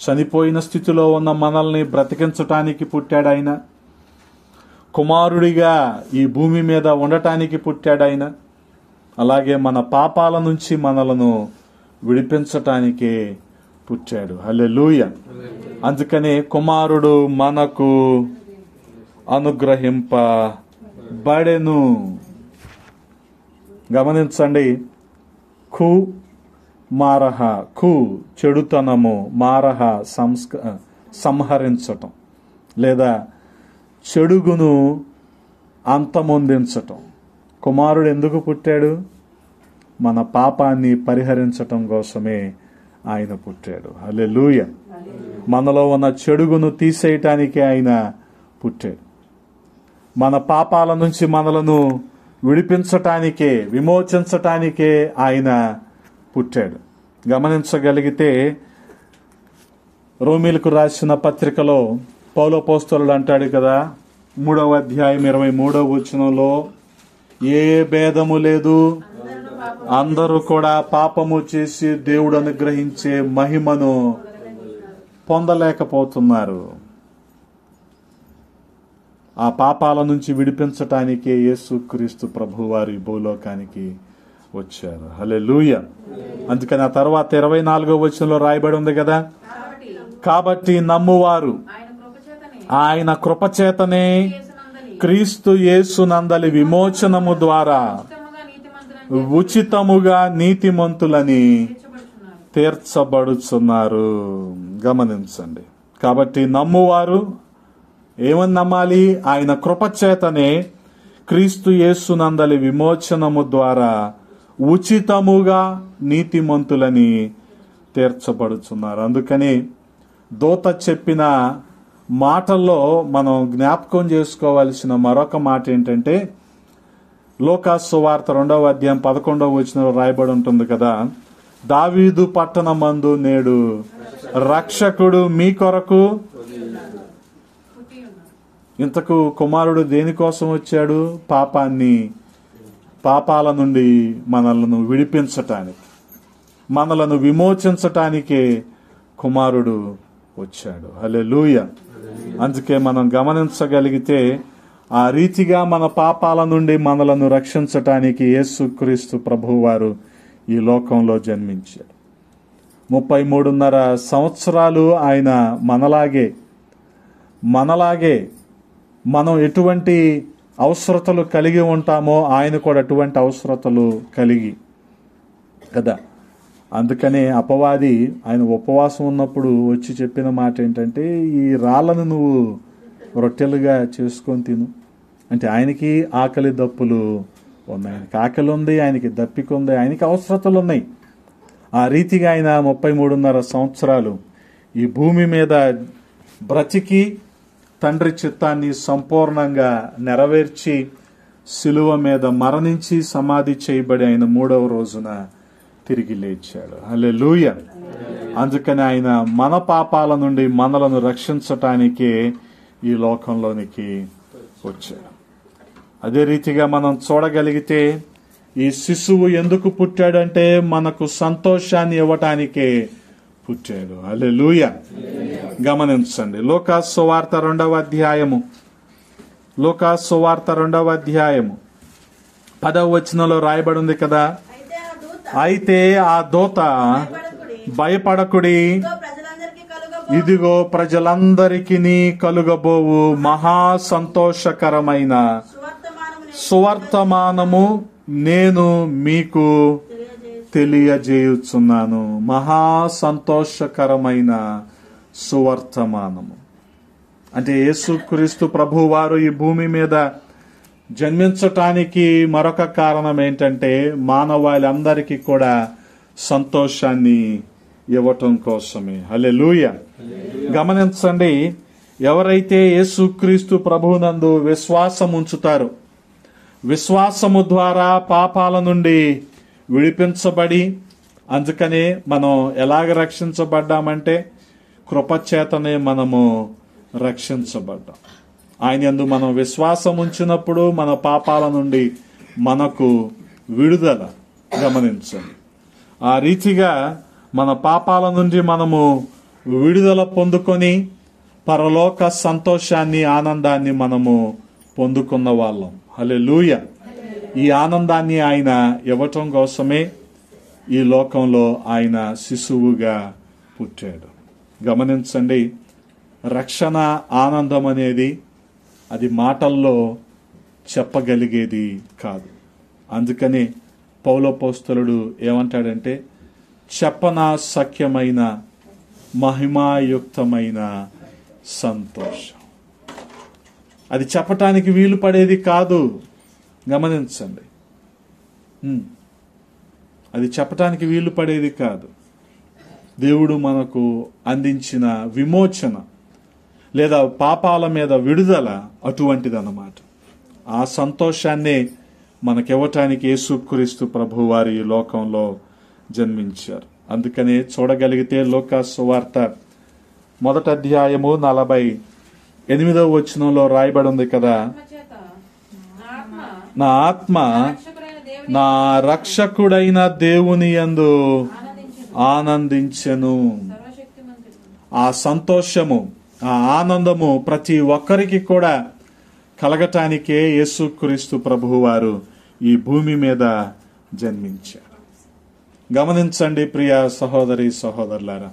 చనిపోయిన స్థితిలో ఉన్న మనల్ని బ్రతికించటానికి పుట్టాడు ఆయన. కుమారుడిగా ఈ భూమి మీద ఉండటానికి పుట్టాడు ఆయన. అలాగే మన పాపాల నుంచి మనలను విడిపించటానికే పుట్టాడు. హల్లెలూయా. అందుకనే కుమారుడు మనకు అనుగ్రహింపబడెను. గమనించండి, కు మారహ, కు చెడుతనము, మారహ సంహరించటం లేదా చెడుగును అంతమొందించటం. కుమారుడు ఎందుకు పుట్టాడు? మన పాపాన్ని పరిహరించటం కోసమే ఆయన పుట్టాడు. హల్లెలూయా. మనలో ఉన్న చెడుగును తీసేయటానికే ఆయన పుట్టాడు. మన పాపాల నుంచి మనలను విడిపించటానికే, విమోచించటానికే ఆయన పుట్టాడు. గమనించగలిగితే రోమీలకు రాసిన పత్రికలో పౌలపోస్తలుడు అంటాడు కదా, 3వ అధ్యాయం 23వ వచనంలో, ఏ భేదము లేదు, అందరూ కూడా పాపము చేసి దేవుడు అనుగ్రహించే మహిమను పొందలేకపోతున్నారు. ఆ పాపాల నుంచి విడిపించటానికే యేసుక్రీస్తు ప్రభువారు ఈ భూలోకానికి వచ్చారు. హల్లెలూయా. అందుకని ఆ తర్వాత 24వ వచనంలో రాయబడి ఉంది కదా, కాబట్టి నమ్మువారు ఆయన కృపచేతనే క్రీస్తు యేసునందలి విమోచనము ద్వారా ఉచితముగా నీతిమంతులని తీర్చబడుచున్నారు. గమనించండి, కాబట్టి నమ్మువారు ఏమని నమ్మాలి? ఆయన కృపచేతనే క్రీస్తు యేసునందలి విమోచనము ద్వారా ఉచితముగా నీతిమంతులని తీర్చబడుచున్నారు. అందుకని దూత చెప్పిన మాటల్లో మనం జ్ఞాపకం చేసుకోవాల్సిన మరొక మాట ఏంటంటే, లూకాసు సువార్త 2వ అధ్యాయం 11వ వచనంలో రాయబడి ఉంటుంది కదా, దావీదు పట్టణమందు నేడు రక్షకుడు మీ కొరకు. ఇంతకు కుమారుడు దేనికోసం వచ్చాడు? పాపాల నుండి మనలను విడిపించటానికి, మనలను విమోచించటానికే కుమారుడు వచ్చాడు. హల్లెలూయా. అందుకే మనం గమనించగలిగితే ఆ రీతిగా మన పాపాల నుండి మనలను రక్షించటానికి యేసుక్రీస్తు ప్రభువారు ఈ లోకంలో జన్మించాడు. 33.5 సంవత్సరాలు ఆయన మనలాగే మనం ఎటువంటి అవసరతలు కలిగి ఉంటామో ఆయన కూడా అటువంటి అవసరతలు కలిగి కదా. అందుకనే అపవాది ఆయన ఉపవాసం ఉన్నప్పుడు వచ్చి చెప్పిన మాట ఏంటంటే, ఈ రాళ్ళను నువ్వు రొట్టెలుగా చేసుకొని తిను. అంటే ఆయనకి ఆకలి దప్పులు ఉన్నాయి, ఆయనకి ఆకలి ఉంది, ఆయనకి దప్పిక ఉంది, ఆయనకి అవసరతలు ఉన్నాయి. ఆ రీతిగా ఆయన 33.5 సంవత్సరాలు ఈ భూమి మీద బ్రతికి తండ్రి చిత్తాన్ని సంపూర్ణంగా నెరవేర్చి శిలువ మీద మరణించి సమాధి చేయబడి ఆయన 3వ రోజున తిరిగి లేచాడు. హల్లెలూయా. అందుకని ఆయన మన పాపాల నుండి మనలను రక్షించటానికే ఈ లోకంలోనికి వచ్చాడు. అదే రీతిగా మనం చూడగలిగితే ఈ శిశువు ఎందుకు పుట్టాడంటే మనకు సంతోషాన్ని ఇవ్వటానికే పుట్టాడు. హల్లెలూయా. గమనించండి, లూకాసు సువార్త 2వ అధ్యాయము, లూకాసు సువార్త 2వ అధ్యాయము 10వ వచనంలో రాయబడి ఉంది కదా, అయితే ఆ దూత భయపడకుడి, ఇదిగో ప్రజలందరికీ కలుగబోవు మహా సంతోషకరమైన సువర్తమానము నేను మీకు తెలియజేయుచున్నాను. మహా సంతోషకరమైన సువర్తమానము అంటే యేసుక్రీస్తు ప్రభువారు ఈ భూమి మీద జన్మించటానికి మరొక కారణం ఏంటంటే మానవాళిందరికీ కూడా సంతోషాన్ని ఇవ్వటం కోసమే. హల్లెలూయా. గమనించండి, ఎవరైతే యేసుక్రీస్తు ప్రభువునందు విశ్వాసం ఉంచుతారో, విశ్వాసము ద్వారా పాపాల నుండి విడిపించబడి, అందుకనే మనం ఎలాగ రక్షించబడ్డామంటే కృపచేతనే మనము రక్షించబడ్డాం. ఆయన యందు మనం విశ్వాసం ఉంచినప్పుడు మన పాపాల నుండి మనకు విడుదల. గమనించండి, ఆ రీతిగా మన పాపాల నుండి మనము విడుదల పొందుకొని పరలోక సంతోషాన్ని, ఆనందాన్ని మనము పొందుకున్న వాళ్ళం. హల్లెలూయా. ఈ ఆనందాన్ని ఆయన ఇవ్వటం కోసమే ఈ లోకంలో ఆయన శిశువుగా పుట్టాడు. గమనించండి, రక్షణ ఆనందం అనేది అది మాటల్లో చెప్పగలిగేది కాదు. అందుకని పౌలపోస్తలుడు ఏమంటాడంటే, చెప్పన సఖ్యమైన మహిమాయుక్తమైన సంతోషం. అది చెప్పటానికి వీలు పడేది కాదు. గమనించండి, అది చెప్పటానికి వీలు పడేది కాదు. దేవుడు మనకు అందించిన విమోచన లేదా పాపాల మీద విడుదల అటువంటిదన్నమాట. ఆ సంతోషాన్నే మనకివ్వటానికి యేసుక్రీస్తు ప్రభు వారి లోకంలో జన్మించారు. అందుకనే చూడగలిగితే లూకాసు సువార్త 1వ అధ్యాయము 48వ వచనంలో రాయబడి ఉంది కదా, నా ఆత్మ నా రక్షకుడైన దేవుని యందు ఆనందించెను. ఆ సంతోషము, ఆ ఆనందము ప్రతి ఒక్కరికి కూడా కలగటానికే యేసుక్రీస్తు ప్రభువు వారు ఈ భూమి మీద జన్మించారు. గమనించండి ప్రియ సహోదరి సహోదరులారా,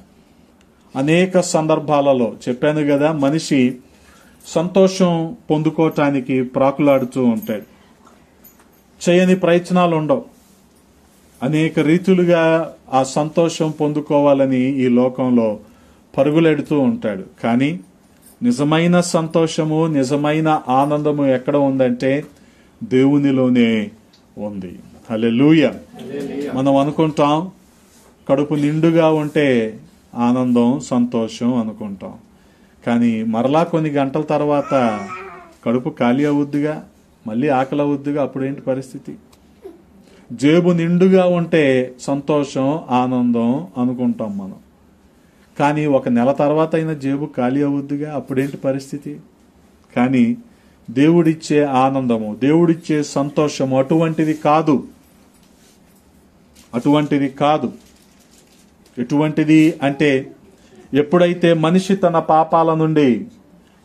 అనేక సందర్భాలలో చెప్పాను కదా, మనిషి సంతోషం పొందుకోవటానికి ప్రాకులాడుతూ ఉంటాడు. చేయని ప్రయత్నాలు ఉండవు. అనేక రీతులుగా ఆ సంతోషం పొందుకోవాలని ఈ లోకంలో పరుగులెడుతూ ఉంటాడు. కానీ నిజమైన సంతోషము, నిజమైన ఆనందము ఎక్కడ ఉందంటే దేవునిలోనే ఉంది. హల్లెలూయా. మనం అనుకుంటాం కడుపు నిండుగా ఉంటే ఆనందం, సంతోషం అనుకుంటాం. కానీ మరలా కొన్ని గంటల తర్వాత కడుపు ఖాళీ అవుద్దిగా, మళ్ళీ ఆకలి అవుద్దిగా. అప్పుడేంటి పరిస్థితి? జేబు నిండుగా ఉంటే సంతోషం, ఆనందం అనుకుంటాం మనం. కానీ ఒక నెల తర్వాత అయినా జేబు ఖాళీ అవుద్దిగా. అప్పుడేంటి పరిస్థితి? కానీ దేవుడిచ్చే ఆనందము, దేవుడిచ్చే సంతోషము అటువంటిది కాదు. అటువంటిది కాదు. ఎటువంటిది అంటే, ఎప్పుడైతే మనిషి తన పాపాల నుండి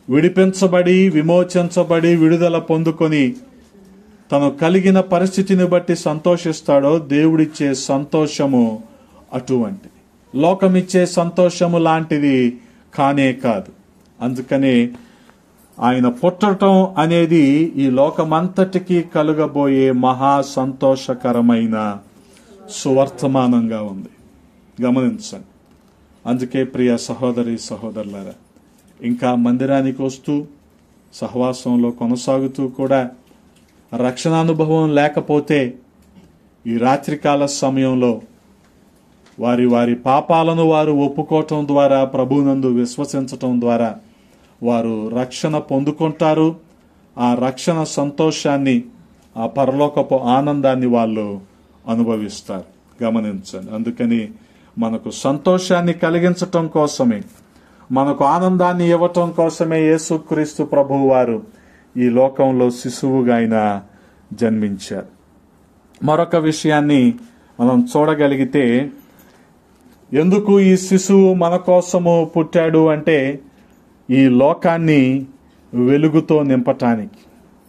విడిపించబడి, విమోచించబడి, విడుదల పొందుకొని తను కలిగిన పరిస్థితిని బట్టి సంతోషిస్తాడో, దేవుడిచ్చే సంతోషము అటువంటిది. లోకమిచ్చే సంతోషము లాంటిది కానే కాదు. అందుకనే ఆయన పుట్టడం అనేది ఈ లోకమంతటికీ కలుగబోయే మహా సంతోషకరమైన సువర్తమానంగా ఉంది. గమనించండి. అందుకే ప్రియ సహోదరి సహోదరులారా, ఇంకా మందిరానికి వస్తూ సహవాసంలో కొనసాగుతూ కూడా రక్షణానుభవం లేకపోతే ఈ రాత్రికాల సమయంలో వారి వారి పాపాలను వారు ఒప్పుకోవటం ద్వారా, ప్రభువునందు విశ్వసించటం ద్వారా వారు రక్షణ పొందుకుంటారు. ఆ రక్షణ సంతోషాన్ని, ఆ పరలోకపు ఆనందాన్ని వాళ్ళు అనుభవిస్తారు. గమనించండి. అందుకని మనకు సంతోషాన్ని కలిగించటం కోసమే, మనకు ఆనందాన్ని ఇవ్వటం కోసమే యేసుక్రీస్తు ప్రభువు వారు ఈ లోకంలో శిశువుగా ఆయన జన్మించారు. మరొక విషయాన్ని మనం చూడగలిగితే, ఎందుకు ఈ శిశువు మన కోసము పుట్టాడు అంటే ఈ లోకాన్ని వెలుగుతో నింపటానికి,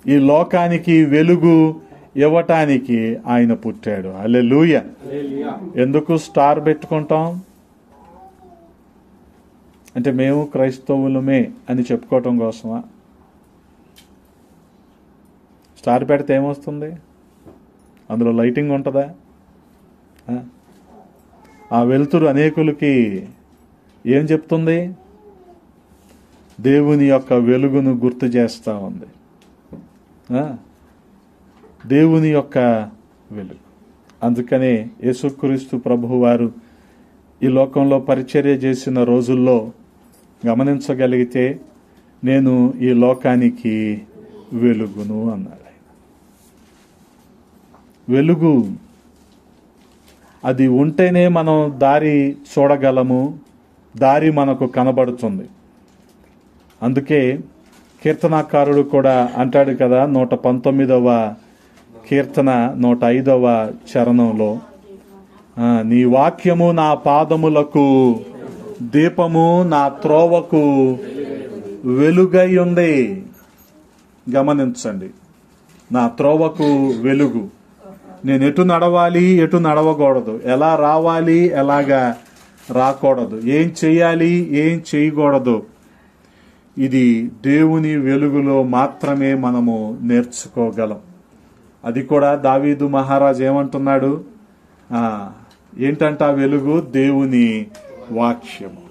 ఈ లోకానికి వెలుగు ఇవ్వటానికి ఆయన పుట్టాడు. హల్లెలూయా. ఎందుకు స్టార్ పెట్టుకుంటాం అంటే మేము క్రైస్తవులమే అని చెప్పుకోవటం కోసమా? స్టార్ పెడితే ఏమొస్తుంది? అందులో లైటింగ్ ఉంటుందా? ఆ వెలుతురు అనేకులకి ఏం చెప్తుంది? దేవుని యొక్క వెలుగును గుర్తు చేస్తూ ఉంది. దేవుని యొక్క వెలుగు. అందుకనే యేసుక్రీస్తు ప్రభువు వారు ఈ లోకంలో పరిచర్య చేసిన రోజుల్లో గమనించగలిగితే, నేను ఈ లోకానికి వెలుగును అన్నాడు ఆయన. వెలుగు అది ఉంటేనే మనం దారి చూడగలము, దారి మనకు కనబడుతుంది. అందుకే కీర్తనాకారుడు కూడా అంటాడు కదా, 119వ కీర్తన 105వ చరణంలో, నీ వాక్యము నా పాదములకు దీపము, నా త్రోవకు వెలుగై ఉంది. గమనించండి, నా త్రోవకు వెలుగు. నేను ఎటు నడవాలి, ఎటు నడవకూడదు, ఎలా రావాలి, ఎలాగా రాకూడదు, ఏం చెయ్యాలి, ఏం చేయకూడదు, ఇది దేవుని వెలుగులో మాత్రమే మనము నేర్చుకోగలం. అది కూడా దావీదు మహారాజు ఏమంటున్నాడు? ఏంటంట ఆ వెలుగు? దేవుని వాక్యము.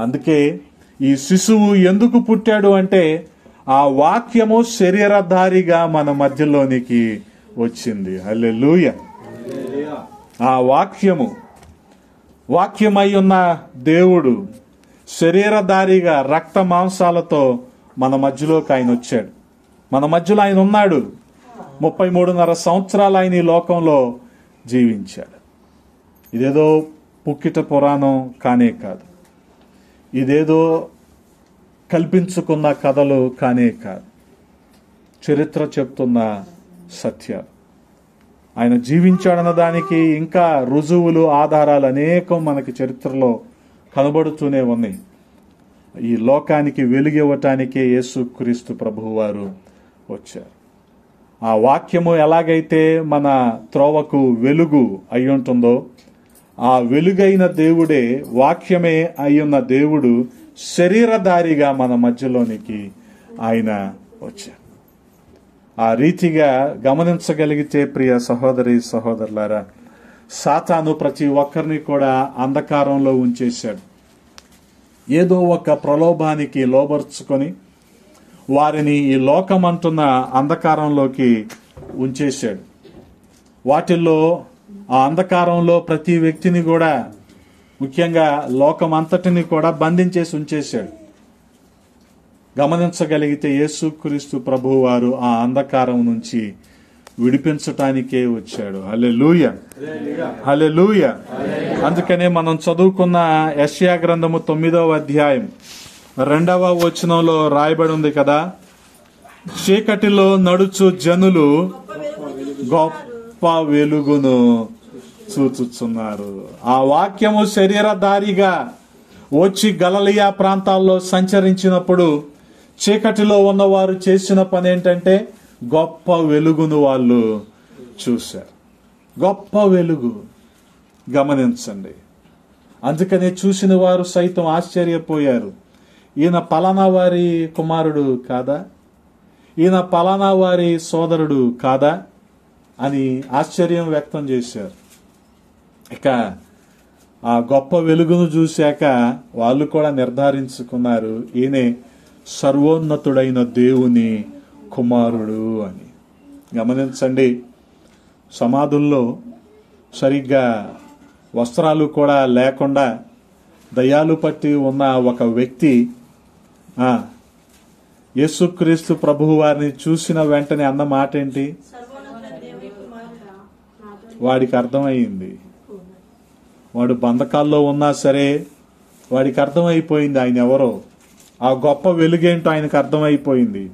అందుకే ఈ శిశువు ఎందుకు పుట్టాడు అంటే ఆ వాక్యము శరీరధారిగా మన మధ్యలోనికి వచ్చింది. హల్లెలూయా. ఆ వాక్యమై ఉన్న దేవుడు శరీరధారిగా రక్త మాంసాలతో మన మధ్యలోకి ఆయన వచ్చాడు. మన మధ్యలో ఆయన ఉన్నాడు. 33.5 సంవత్సరాలు ఆయన ఈ లోకంలో జీవించాడు. ఇదేదో పుక్కిట పురాణం కానే కాదు, ఇదేదో కల్పించుకున్న కథలు కానే కాదు, చరిత్ర చెప్తున్న సత్యాలు. ఆయన జీవించాడన్న దానికి ఇంకా రుజువులు, ఆధారాలు అనేకం మనకి చరిత్రలో కనబడుతూనే ఉన్నాయి. ఈ లోకానికి వెలుగివ్వటానికే యేసుక్రీస్తు ప్రభువు వారు వచ్చారు. ఆ వాక్యము ఎలాగైతే మన త్రోవకు వెలుగు అయ్యుంటుందో, ఆ వెలుగైన దేవుడే, వాక్యమే అయ్యున్న దేవుడు శరీరధారిగా మన మధ్యలోనికి ఆయన వచ్చారు. ఆ రీతిగా గమనించగలిగితే ప్రియ సహోదరి సహోదరులారా, సాతాను ప్రతి ఒక్కరిని కూడా అంధకారంలో ఉంచేశాడు. ఏదో ఒక ప్రలోభానికి లోబర్చుకొని వారిని ఈ లోకమంటున్న అంధకారంలోకి ఉంచేశాడు. వాటిల్లో ఆ అంధకారంలో ప్రతి వ్యక్తిని కూడా, ముఖ్యంగా లోకమంతటిని కూడా బంధించేసి ఉంచేశాడు. గమనించగలిగితే యేసుక్రీస్తు ప్రభువు వారు ఆ అంధకారం నుంచి విడిపించటానికే వచ్చాడు. హల్లెలూయా, హల్లెలూయా. అందుకనే మనం చదువుకున్న యెషయా గ్రంథము 9వ అధ్యాయం 2వ వచనంలో రాయబడి ఉంది కదా, చీకటిలో నడుచు జనులు గొప్ప వెలుగును చూచుచున్నారు. ఆ వాక్యము శరీరధారిగా వచ్చి గలిలయ ప్రాంతాల్లో సంచరించినప్పుడు చీకటిలో ఉన్నవారు చేసిన పని ఏంటంటే గొప్ప వెలుగును వాళ్ళు చూశారు. గొప్ప వెలుగు. గమనించండి. అందుకనే చూసిన వారు సైతం ఆశ్చర్యపోయారు. ఈయన పలానా వారి కుమారుడు కాదా, ఈయన పలానా వారి సోదరుడు కాదా అని ఆశ్చర్యం వ్యక్తం చేశారు. ఇక ఆ గొప్ప వెలుగును చూశాక వాళ్ళు కూడా నిర్ధారించుకున్నారు, ఈయనే సర్వోన్నతుడైన దేవుని కుమారుడు అని. గమనించండి, సమాధుల్లో సరిగ్గా వస్త్రాలు కూడా లేకుండా దయ్యాలు పట్టి ఉన్న ఒక వ్యక్తి యేసుక్రీస్తు ప్రభువు వారిని చూసిన వెంటనే అన్న మాట ఏంటి? వాడికి అర్థమైంది. వాడు బంధకాల్లో ఉన్నా సరే వాడికి అర్థమైపోయింది ఆయన ఎవరో. ఆ గొప్ప వెలుగేంటో ఆయనకు అర్థమైపోయింది.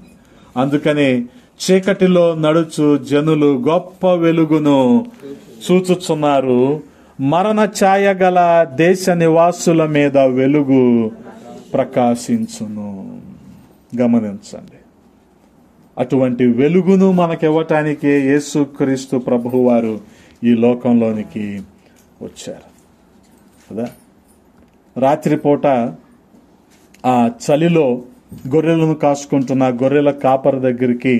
అందుకనే చీకటిలో నడుచు జనులు గొప్ప వెలుగును చూచుచున్నారు, మరణ ఛాయ గల దేశ నివాసుల మీద వెలుగు ప్రకాశించును. గమనించండి, అటువంటి వెలుగును మనకివ్వటానికి యేసుక్రీస్తు ప్రభువు వారు ఈ లోకంలోనికి వచ్చారు కదా. రాత్రిపూట ఆ చలిలో గొర్రెలను కాసుకుంటున్న గొర్రెల కాపరి దగ్గరికి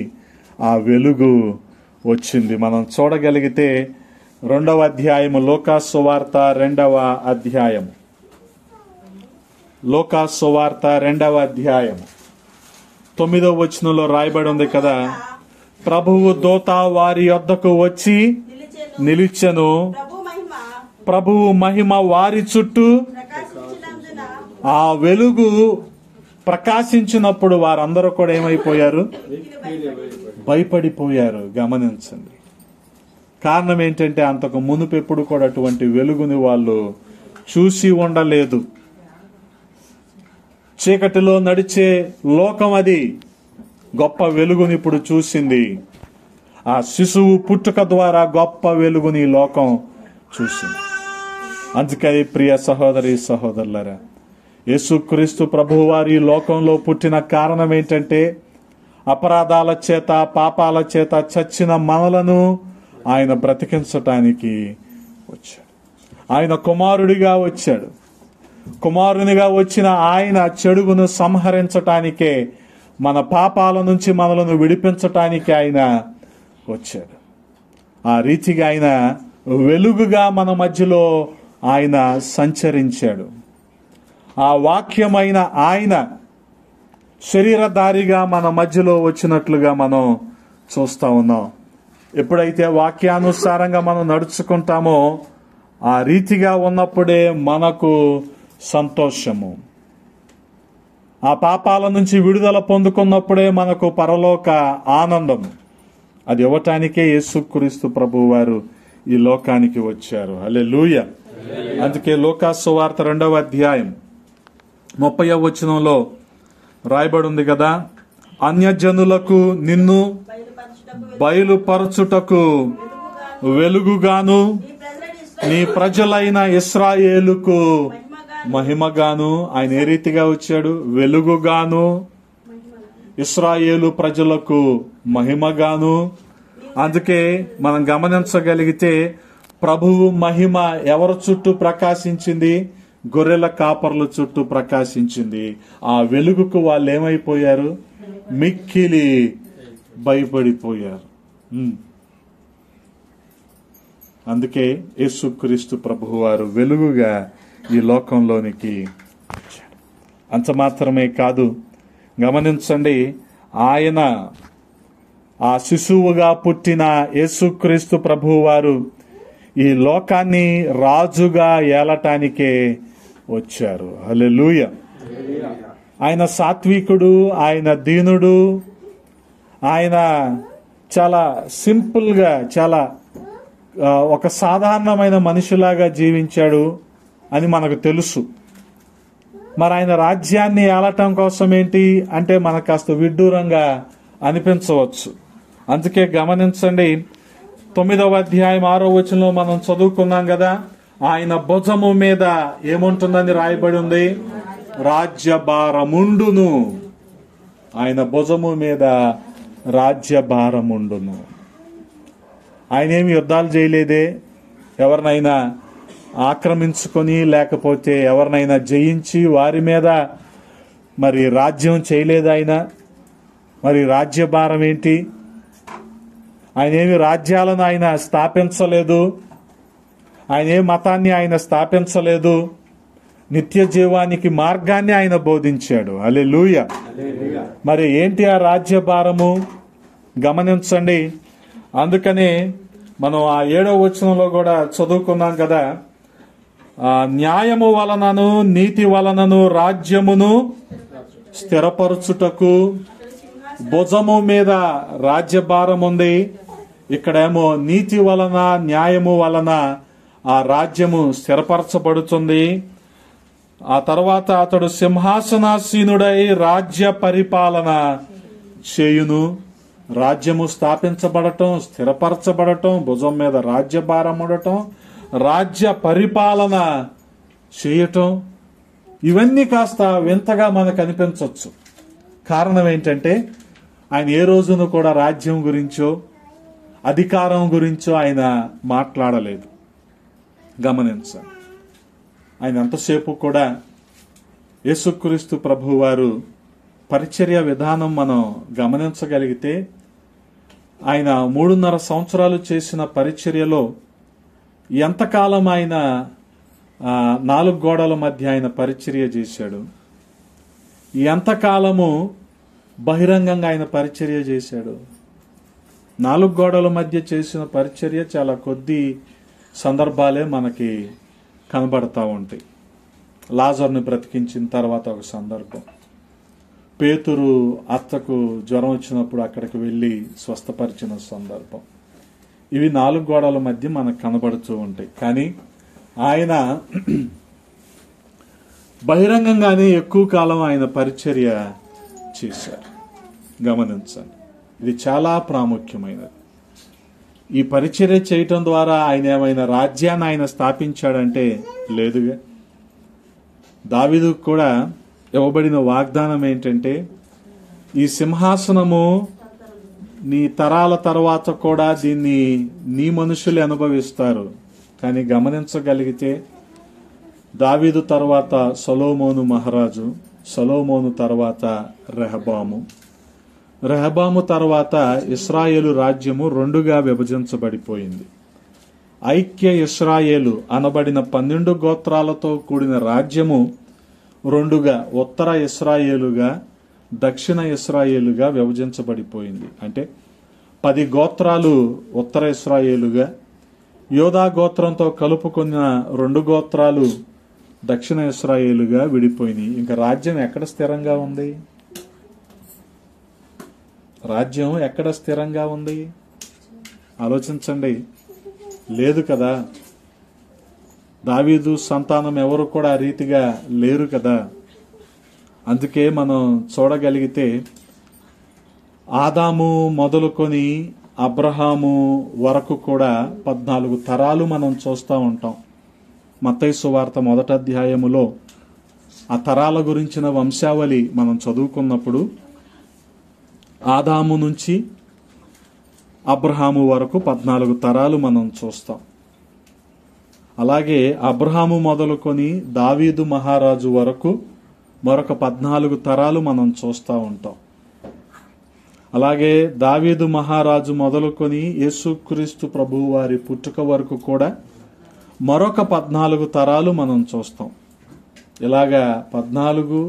ఆ వెలుగు వచ్చింది. మనం చూడగలిగితే 2వ అధ్యాయము, లూకాసు సువార్త 2వ అధ్యాయం, లూకాసు సువార్త 2వ అధ్యాయం 9వ వచనంలో రాయబడి ఉంది కదా, ప్రభువు దూత వారి యొద్దకు వచ్చి నిలిచెను, ప్రభువు మహిమ వారి చుట్టూ. ఆ వెలుగు ప్రకాశించినప్పుడు వారందరూ కూడా ఏమైపోయారు? భయపడిపోయారు. గమనించండి, కారణం ఏంటంటే అంతకు మునుపు ఎప్పుడు కూడా అటువంటి వెలుగుని వాళ్ళు చూసి ఉండలేదు. చీకటిలో నడిచే లోకం అది గొప్ప వెలుగుని ఇప్పుడు చూసింది. ఆ శిశువు పుట్టుక ద్వారా గొప్ప వెలుగుని లోకం చూసింది. అందుకని ప్రియ సహోదరి సహోదరులారా, యేసుక్రీస్తు ప్రభువు వారి లోకంలో పుట్టిన కారణం ఏంటంటే అపరాధాల చేత పాపాల చేత చచ్చిన మనలను ఆయన బ్రతికించటానికి వచ్చాడు. ఆయన కుమారుడిగా వచ్చాడు. కుమారునిగా వచ్చిన ఆయన చెడుగును సంహరించటానికే, మన పాపాల నుంచి మనలను విడిపించటానికి ఆయన వచ్చాడు. ఆ రీతిగా ఆయన వెలుగుగా మన మధ్యలో ఆయన సంచరించాడు. ఆ వాక్యమైన ఆయన శరీరధారిగా మన మధ్యలో వచ్చినట్లుగా మనం చూస్తా ఉన్నాం. ఎప్పుడైతే వాక్యానుసారంగా మనం నడుచుకుంటామో ఆ రీతిగా ఉన్నప్పుడే మనకు సంతోషము. ఆ పాపాల నుంచి విడుదల పొందుకున్నప్పుడే మనకు పరలోక ఆనందము. అది ఇవ్వటానికే యేసుక్రీస్తు ప్రభువు వారు ఈ లోకానికి వచ్చారు. హల్లెలూయా. అందుకే లూకాసు సువార్త 2వ అధ్యాయం 30వ వచనంలో రాయబడి ఉంది కదా, అన్యజనులకు నిన్ను బయలుపరచుటకు వెలుగుగాను, నీ ప్రజలైన ఇశ్రాయేలుకు మహిమగాను. ఆయన ఏ రీతిగా వచ్చాడు? వెలుగుగాను, ఇశ్రాయేలు ప్రజలకు మహిమగాను. అందుకే మనం గమనించగలిగితే ప్రభువు మహిమ ఎవరి చుట్టూ ప్రకాశించింది? గొర్రెల కాపర్ల చుట్టూ ప్రకాశించింది. ఆ వెలుగుకు వాళ్ళు ఏమైపోయారు? మిక్కిలి భయపడిపోయారు. అందుకే యేసుక్రీస్తు ప్రభువు వారు వెలుగుగా ఈ లోకంలోనికి వచ్చాడు. అంత మాత్రమే కాదు, గమనించండి, ఆయన ఆ శిశువుగా పుట్టిన యేసుక్రీస్తు ప్రభువు వారు ఈ లోకాన్ని రాజుగా ఏలటానికే వచ్చారు. హల్లెలూయా. ఆయన సాత్వికుడు, ఆయన దీనుడు, ఆయన చాలా సింపుల్గా, చాలా ఒక సాధారణమైన మనిషిలాగా జీవించాడు అని మనకు తెలుసు. మరి ఆయన రాజ్యాన్ని ఏలటం కోసం ఏంటి అంటే మనకు కాస్త విడ్డూరంగా అనిపించవచ్చు. అందుకే గమనించండి, 9వ అధ్యాయం 6వ వచనంలో మనం చదువుకున్నాం కదా, ఆయన భుజము మీద ఏముంటుందని రాయబడి ఉంది? రాజ్యభారముండును. ఆయన భుజము మీద రాజ్యభారముండును. ఆయన ఏమి యుద్ధాలు చేయలేదే, ఎవరినైనా ఆక్రమించుకొని లేకపోతే ఎవరినైనా జయించి వారి మీద మరి రాజ్యం చేయలేదు ఆయన. మరి రాజ్యభారం ఏంటి? ఆయన ఏమి రాజ్యాలను ఆయన స్థాపించలేదు, ఆయన ఏ మతాన్ని ఆయన స్థాపించలేదు, నిత్య జీవానికి మార్గాన్ని ఆయన బోధించాడు. హల్లెలూయా. మరి ఏంటి ఆ రాజ్యభారము? గమనించండి. అందుకనే మనం ఆ 7వ వచనంలో కూడా చదువుకున్నాం కదా, న్యాయము వలనను నీతి వలనను రాజ్యమును స్థిరపరచుటకు భుజము మీద రాజ్యభారం ఉంది. ఇక్కడేమో నీతి వలన న్యాయము వలన ఆ రాజ్యము స్థిరపరచబడుతుంది. ఆ తర్వాత అతడు సింహాసనాసీనుడై రాజ్య పరిపాలన చేయును. రాజ్యము స్థాపించబడటం, స్థిరపరచబడటం, భుజం మీద రాజ్యభారం ఉండటం, రాజ్య పరిపాలన చేయటం, ఇవన్నీ కాస్త వింతగా మనకు అనిపించవచ్చు. కారణం ఏంటంటే ఆయన ఏ రోజును కూడా రాజ్యం గురించో అధికారం గురించో ఆయన మాట్లాడలేదు. గమనించండి, ఆయన ఎంతసేపు కూడా యేసుక్రీస్తు ప్రభువు వారు పరిచర్య విధానం మనం గమనించగలిగితే ఆయన 3.5 సంవత్సరాలు చేసిన పరిచర్యలో ఎంతకాలం ఆయన 4 గోడల మధ్య ఆయన పరిచర్య చేశాడు, ఎంతకాలము బహిరంగంగా ఆయన పరిచర్య చేశాడు. 4 గోడల మధ్య చేసిన పరిచర్య చాలా కొద్ది సందర్భాలే మనకి కనబడతా ఉంటాయి. లాజర్ని బ్రతికించిన తర్వాత ఒక సందర్భం, పేతురు అత్తకు జ్వరం వచ్చినప్పుడు అక్కడికి వెళ్ళి స్వస్థపరిచిన సందర్భం, ఇవి 4 గోడల మధ్య మనకు కనబడుతూ ఉంటాయి. కానీ ఆయన బహిరంగంగానే ఎక్కువ కాలం ఆయన పరిచర్య చేశారు. గమనించండి, ఇది చాలా ప్రాముఖ్యమైనది. ఈ పరిచర్య చేయటం ద్వారా ఆయన ఏమైనా రాజ్యాన్ని ఆయన స్థాపించాడంటే లేదుగా. దావీదుకు కూడా ఇవ్వబడిన వాగ్దానం ఏంటంటే, ఈ సింహాసనము నీ తరాల తర్వాత కూడా దీన్ని నీ మనుషులు అనుభవిస్తారు. కానీ గమనించగలిగితే దావీదు తర్వాత సొలొమోను మహారాజు, సొలొమోను తర్వాత రెహబాము తర్వాత ఇశ్రాయేలు రాజ్యము 2గా విభజించబడిపోయింది. ఐక్య ఇశ్రాయేలు అనబడిన 12 గోత్రాలతో కూడిన రాజ్యము 2గా, ఉత్తర ఇశ్రాయేలుగా, దక్షిణ ఇశ్రాయేలుగా విభజించబడిపోయింది. అంటే 10 గోత్రాలు ఉత్తర ఇశ్రాయేలుగా, యోధా గోత్రంతో కలుపుకున్న 2 గోత్రాలు దక్షిణ ఇశ్రాయేలుగా విడిపోయినాయి. ఇంకా రాజ్యం ఎక్కడ స్థిరంగా ఉంది? రాజ్యం ఎక్కడ స్థిరంగా ఉంది? ఆలోచించండి. లేదు కదా. దావీదు సంతానం ఎవరు కూడా ఆ రీతిగా లేరు కదా. అందుకే మనం చూడగలిగితే ఆదాము మొదలుకొని అబ్రహాము వరకు కూడా 14 తరాలు మనం చూస్తూ ఉంటాం. మత్తయి సువార్త 1వ అధ్యాయములో ఆ తరాల గురించిన వంశావళి మనం చదువుకున్నప్పుడు ఆదాము నుంచి అబ్రహాము వరకు 14 తరాలు మనం చూస్తాం. అలాగే అబ్రహాము మొదలుకొని దావీదు మహారాజు వరకు మరొక 14 తరాలు మనం చూస్తూ ఉంటాం. అలాగే దావీదు మహారాజు మొదలుకొని యేసుక్రీస్తు ప్రభువు వారి పుట్టుక వరకు కూడా మరొక 14 తరాలు మనం చూస్తాం. ఇలాగా 14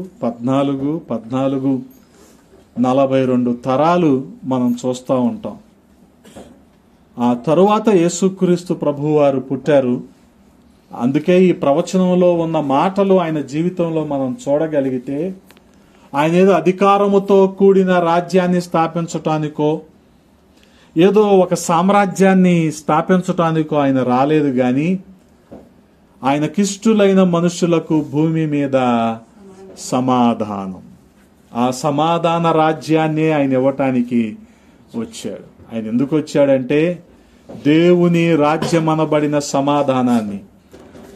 42 తరాలు మనం చూస్తూ ఉంటాం. ఆ తరువాత యేసుక్రీస్తు ప్రభువు వారు పుట్టారు. అందుకే ఈ ప్రవచనంలో ఉన్న మాటలు ఆయన జీవితంలో మనం చూడగలిగితే ఆయన ఏదో అధికారముతో కూడిన రాజ్యాన్ని స్థాపించటానికో ఏదో ఒక సామ్రాజ్యాన్ని స్థాపించటానికో ఆయన రాలేదు. గాని ఆయనకిష్టులైన మనుషులకు భూమి మీద సమాధానం, ఆ సమాధాన రాజ్యాన్ని ఆయన ఇవ్వటానికి వచ్చాడు. ఆయన ఎందుకు వచ్చాడంటే దేవుని రాజ్యం అనబడిన సమాధానాన్ని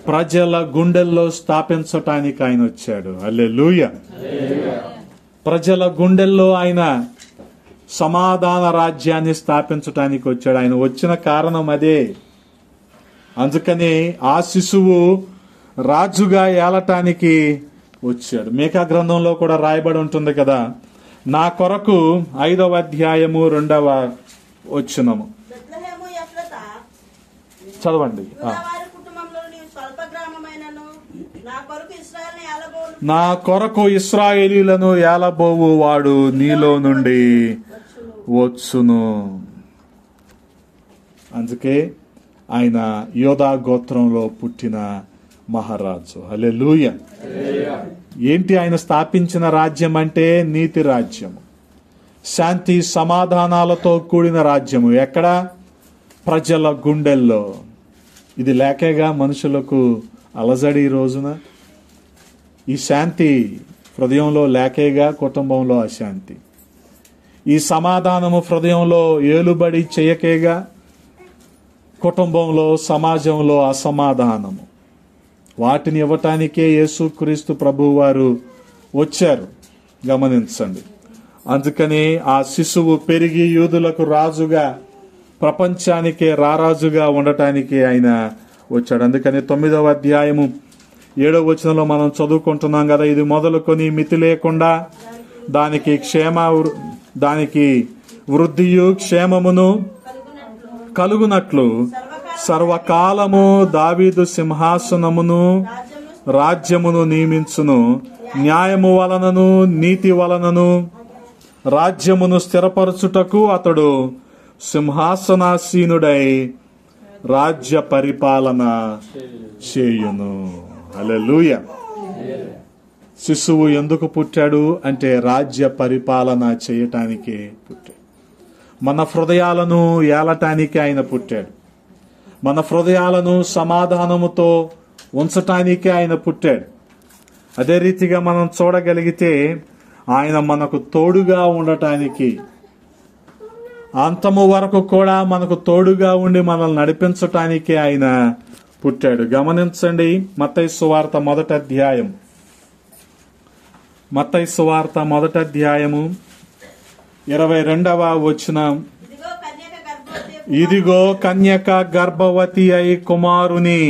ప్రజల గుండెల్లో స్థాపించటానికి ఆయన వచ్చాడు. హల్లెలూయా. ప్రజల గుండెల్లో ఆయన సమాధాన రాజ్యాన్ని స్థాపించటానికి వచ్చాడు. ఆయన వచ్చిన కారణం అదే. అందుకనే ఆ శిశువు రాజుగా ఏలటానికి వచ్చాడు. మీకా గ్రంథంలో కూడా రాయబడి ఉంటుంది కదా, నా కొరకు 5వ అధ్యాయము 2వ వచనము చదవండి. నా కొరకు ఇశ్రాయేలీయులను ఏలబోవు వాడు నీలో నుండి వచ్చును. అందుకే ఆయన యోధా గోత్రంలో పుట్టిన మహారాజు. హల్లెలూయా. ఏంటి ఆయన స్థాపించిన రాజ్యం అంటే? నీతి రాజ్యము, శాంతి సమాధానాలతో కూడిన రాజ్యము. ఎక్కడ? ప్రజల గుండెల్లో. ఇది లేకేగా మనుషులకు అలజడి. ఈ రోజున ఈ శాంతి హృదయంలో లేకేగా కుటుంబంలో అశాంతి. ఈ సమాధానము హృదయంలో ఏలుబడి చేయకేగా కుటుంబంలో సమాజంలో అసమాధానము. వాటిని ఇవ్వటానికే యేసుక్రీస్తు ప్రభువు వారు వచ్చారు. గమనించండి. అందుకని ఆ శిశువు పెరిగి యూదులకు రాజుగా, ప్రపంచానికే రారాజుగా ఉండటానికి ఆయన వచ్చాడు. అందుకని 9వ అధ్యాయము 7వ వచనంలో మనం చదువుకుంటున్నాం కదా, ఇది మొదలుకొని మితి లేకుండా దానికి వృద్ధియు క్షేమమును కలుగునట్లు సర్వకాలము దావీదు సింహాసనమును రాజ్యమును నియమించును. న్యాయము వలనను నీతి వలనను రాజ్యమును స్థిరపరచుటకు అతడు సింహాసనాసీనుడై రాజ్య పరిపాలన చేయును. హల్లెలూయా. శిశువు ఎందుకు పుట్టాడు అంటే రాజ్య పరిపాలన చేయటానికే పుట్టాడు. మన హృదయాలను ఏలటానికి ఆయన పుట్టాడు. మన హృదయాలను సమాధానముతో ఉంచటానికే ఆయన పుట్టాడు. అదే రీతిగా మనం చూడగలిగితే ఆయన మనకు తోడుగా ఉండటానికి, అంతము వరకు కూడా మనకు తోడుగా ఉండి మనల్ని నడిపించటానికి ఆయన పుట్టాడు. గమనించండి, మత్తయి సువార్త 1వ అధ్యాయం, మత్తయి సువార్త 1వ అధ్యాయము 22వ వచనం. ఇదిగో కన్యక గర్భవతి అయి కుమారుని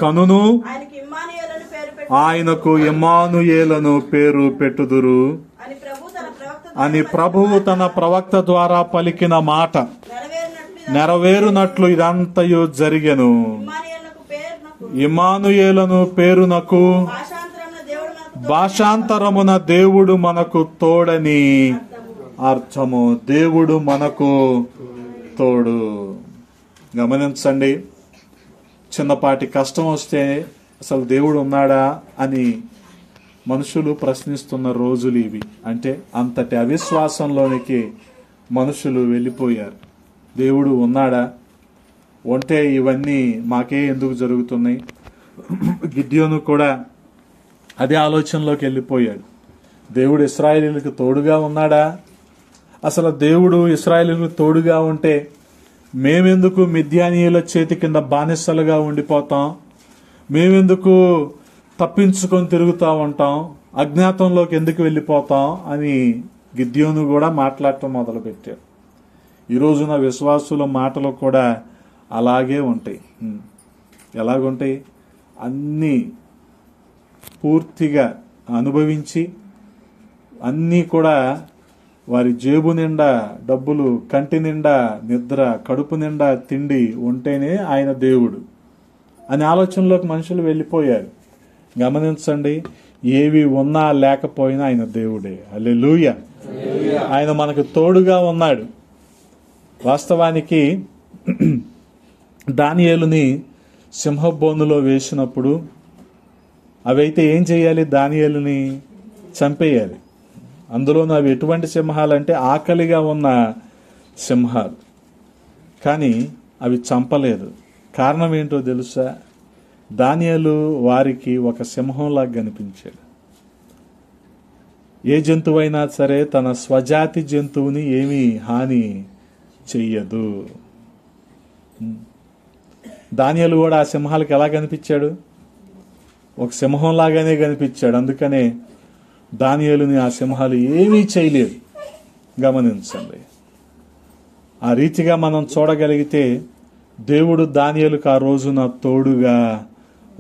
కనును, ఆయనకు ఇమ్మానుయేలను పేరు పెట్టుదురు అని ప్రభువు తన ప్రవక్త ద్వారా పలికిన మాట నెరవేరునట్లు ఇదంతయు జరిగెను. ఇమ్మానుయేలను పేరునకు భాషాంతరమున దేవుడు మనకు తోడని అర్థము. దేవుడు మనకు తోడు. గమనించండి, చిన్నపాటి కష్టం వస్తే అసలు దేవుడు ఉన్నాడా అని మనుషులు ప్రశ్నిస్తున్న రోజులు ఇవి. అంటే అంతటి అవిశ్వాసంలోనికి మనుషులు వెళ్ళిపోయారు. దేవుడు ఉన్నాడా ఉంటే ఇవన్నీ మాకే ఎందుకు జరుగుతున్నాయి? గిద్యోను కూడా అదే ఆలోచనలోకి వెళ్ళిపోయాడు. దేవుడు ఇశ్రాయేలీయులకు తోడుగా ఉన్నాడా? అసలు దేవుడు ఇశ్రాయేలీయులకు తోడుగా ఉంటే మేమెందుకు మిద్యానీయుల చేతి కింద బానిసలుగా ఉండిపోతాం? మేమెందుకు తప్పించుకొని తిరుగుతూ ఉంటాం? అజ్ఞాతంలోకి ఎందుకు వెళ్ళిపోతాం అని గిద్యోను కూడా మాట్లాడటం మొదలుపెట్టాడు. ఈ రోజున విశ్వాసుల మాటలు కూడా అలాగే ఉంటాయి. ఎలాగుంటాయి? అన్నీ పూర్తిగా అనుభవించి అన్నీ కూడా వారి జేబు నిండా డబ్బులు, కంటి నిండా నిద్ర, కడుపు నిండా తిండి ఉంటేనే ఆయన దేవుడు అనే ఆలోచనలోకి మనుషులు వెళ్ళిపోయారు. గమనించండి, ఏవి ఉన్నా లేకపోయినా ఆయన దేవుడే. హల్లెలూయా. ఆయన మనకు తోడుగా ఉన్నాడు. వాస్తవానికి దానియేలుని సింహబోనులో వేసినప్పుడు అవైతే ఏం చేయాలి? దానియేలుని చంపేయాలి. అందులోనూ అవి ఎటువంటి సింహాలంటే ఆకలిగా ఉన్న సింహాలు. కానీ అవి చంపలేదు. కారణం ఏంటో తెలుసా? దానియేలు వారికి ఒక సింహంలాగా కనిపించాడు. ఏ జంతువైనా సరే తన స్వజాతి జంతువుని ఏమీ హాని చెయ్యదు. దానియేలు కూడా ఆ సింహాలకు ఎలా కనిపించాడు? ఒక సింహంలాగానే కనిపించాడు. అందుకనే దానియేలుని ఆ సింహాలు ఏమీ చేయలేదు. గమనించండి. ఆ రీతిగా మనం చూడగలిగితే దేవుడు దానియేలుకు ఆ రోజున తోడుగా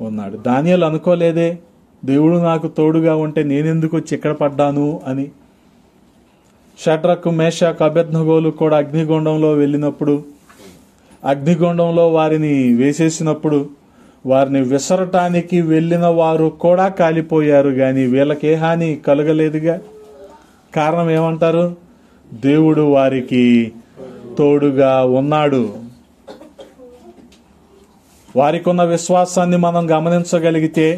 ఉన్నాడు. దానియేలు అనుకోలేదే, దేవుడు నాకు తోడుగా ఉంటే నేనెందుకు వచ్చి ఇక్కడ పడ్డాను అని. షడ్రకు, మేషాకు, అబేద్నెగోలు కూడా అగ్నిగుండంలో వెళ్ళినప్పుడు, అగ్నిగుండంలో వారిని వేసేసినప్పుడు వారిని విసరటానికి వెళ్ళిన వారు కూడా కాలిపోయారు. గాని వీళ్ళకే హాని కలగలేదుగా. కారణం ఏమంటారు? దేవుడు వారికి తోడుగా ఉన్నాడు. వారికి ఉన్న విశ్వాసాన్ని మనం గమనించగలిగితే,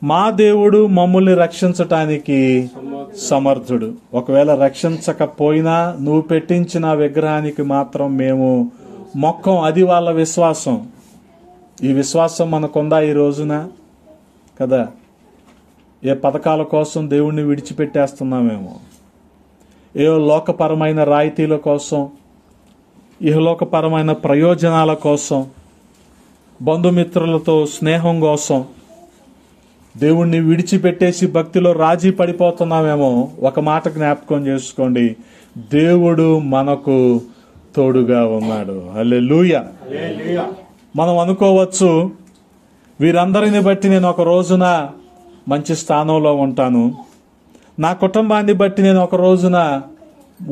మా దేవుడు మమ్మల్ని రక్షించటానికి సమర్థుడు. ఒకవేళ రక్షించకపోయినా నువ్వు పెట్టించిన విగ్రహానికి మాత్రం మేము మొక్కం. అది వాళ్ళ విశ్వాసం. ఈ విశ్వాసం మనకుందా ఈ రోజున? కదా. ఏ పథకాల కోసం దేవుణ్ణి విడిచిపెట్టేస్తున్నామేమో, ఏ లోకపరమైన రాయితీల కోసం, ఇహలోకపరమైన ప్రయోజనాల కోసం, బంధుమిత్రులతో స్నేహం కోసం దేవుణ్ణి విడిచిపెట్టేసి భక్తిలో రాజీ పడిపోతున్నామేమో. ఒక మాట జ్ఞాపకం చేసుకోండి, దేవుడు మనకు తోడుగా ఉన్నాడు. హల్లెలూయా. మనం అనుకోవచ్చు, వీరందరిని బట్టి నేను ఒక రోజున మంచి స్థానంలో ఉంటాను, నా కుటుంబాన్ని బట్టి నేను ఒక రోజున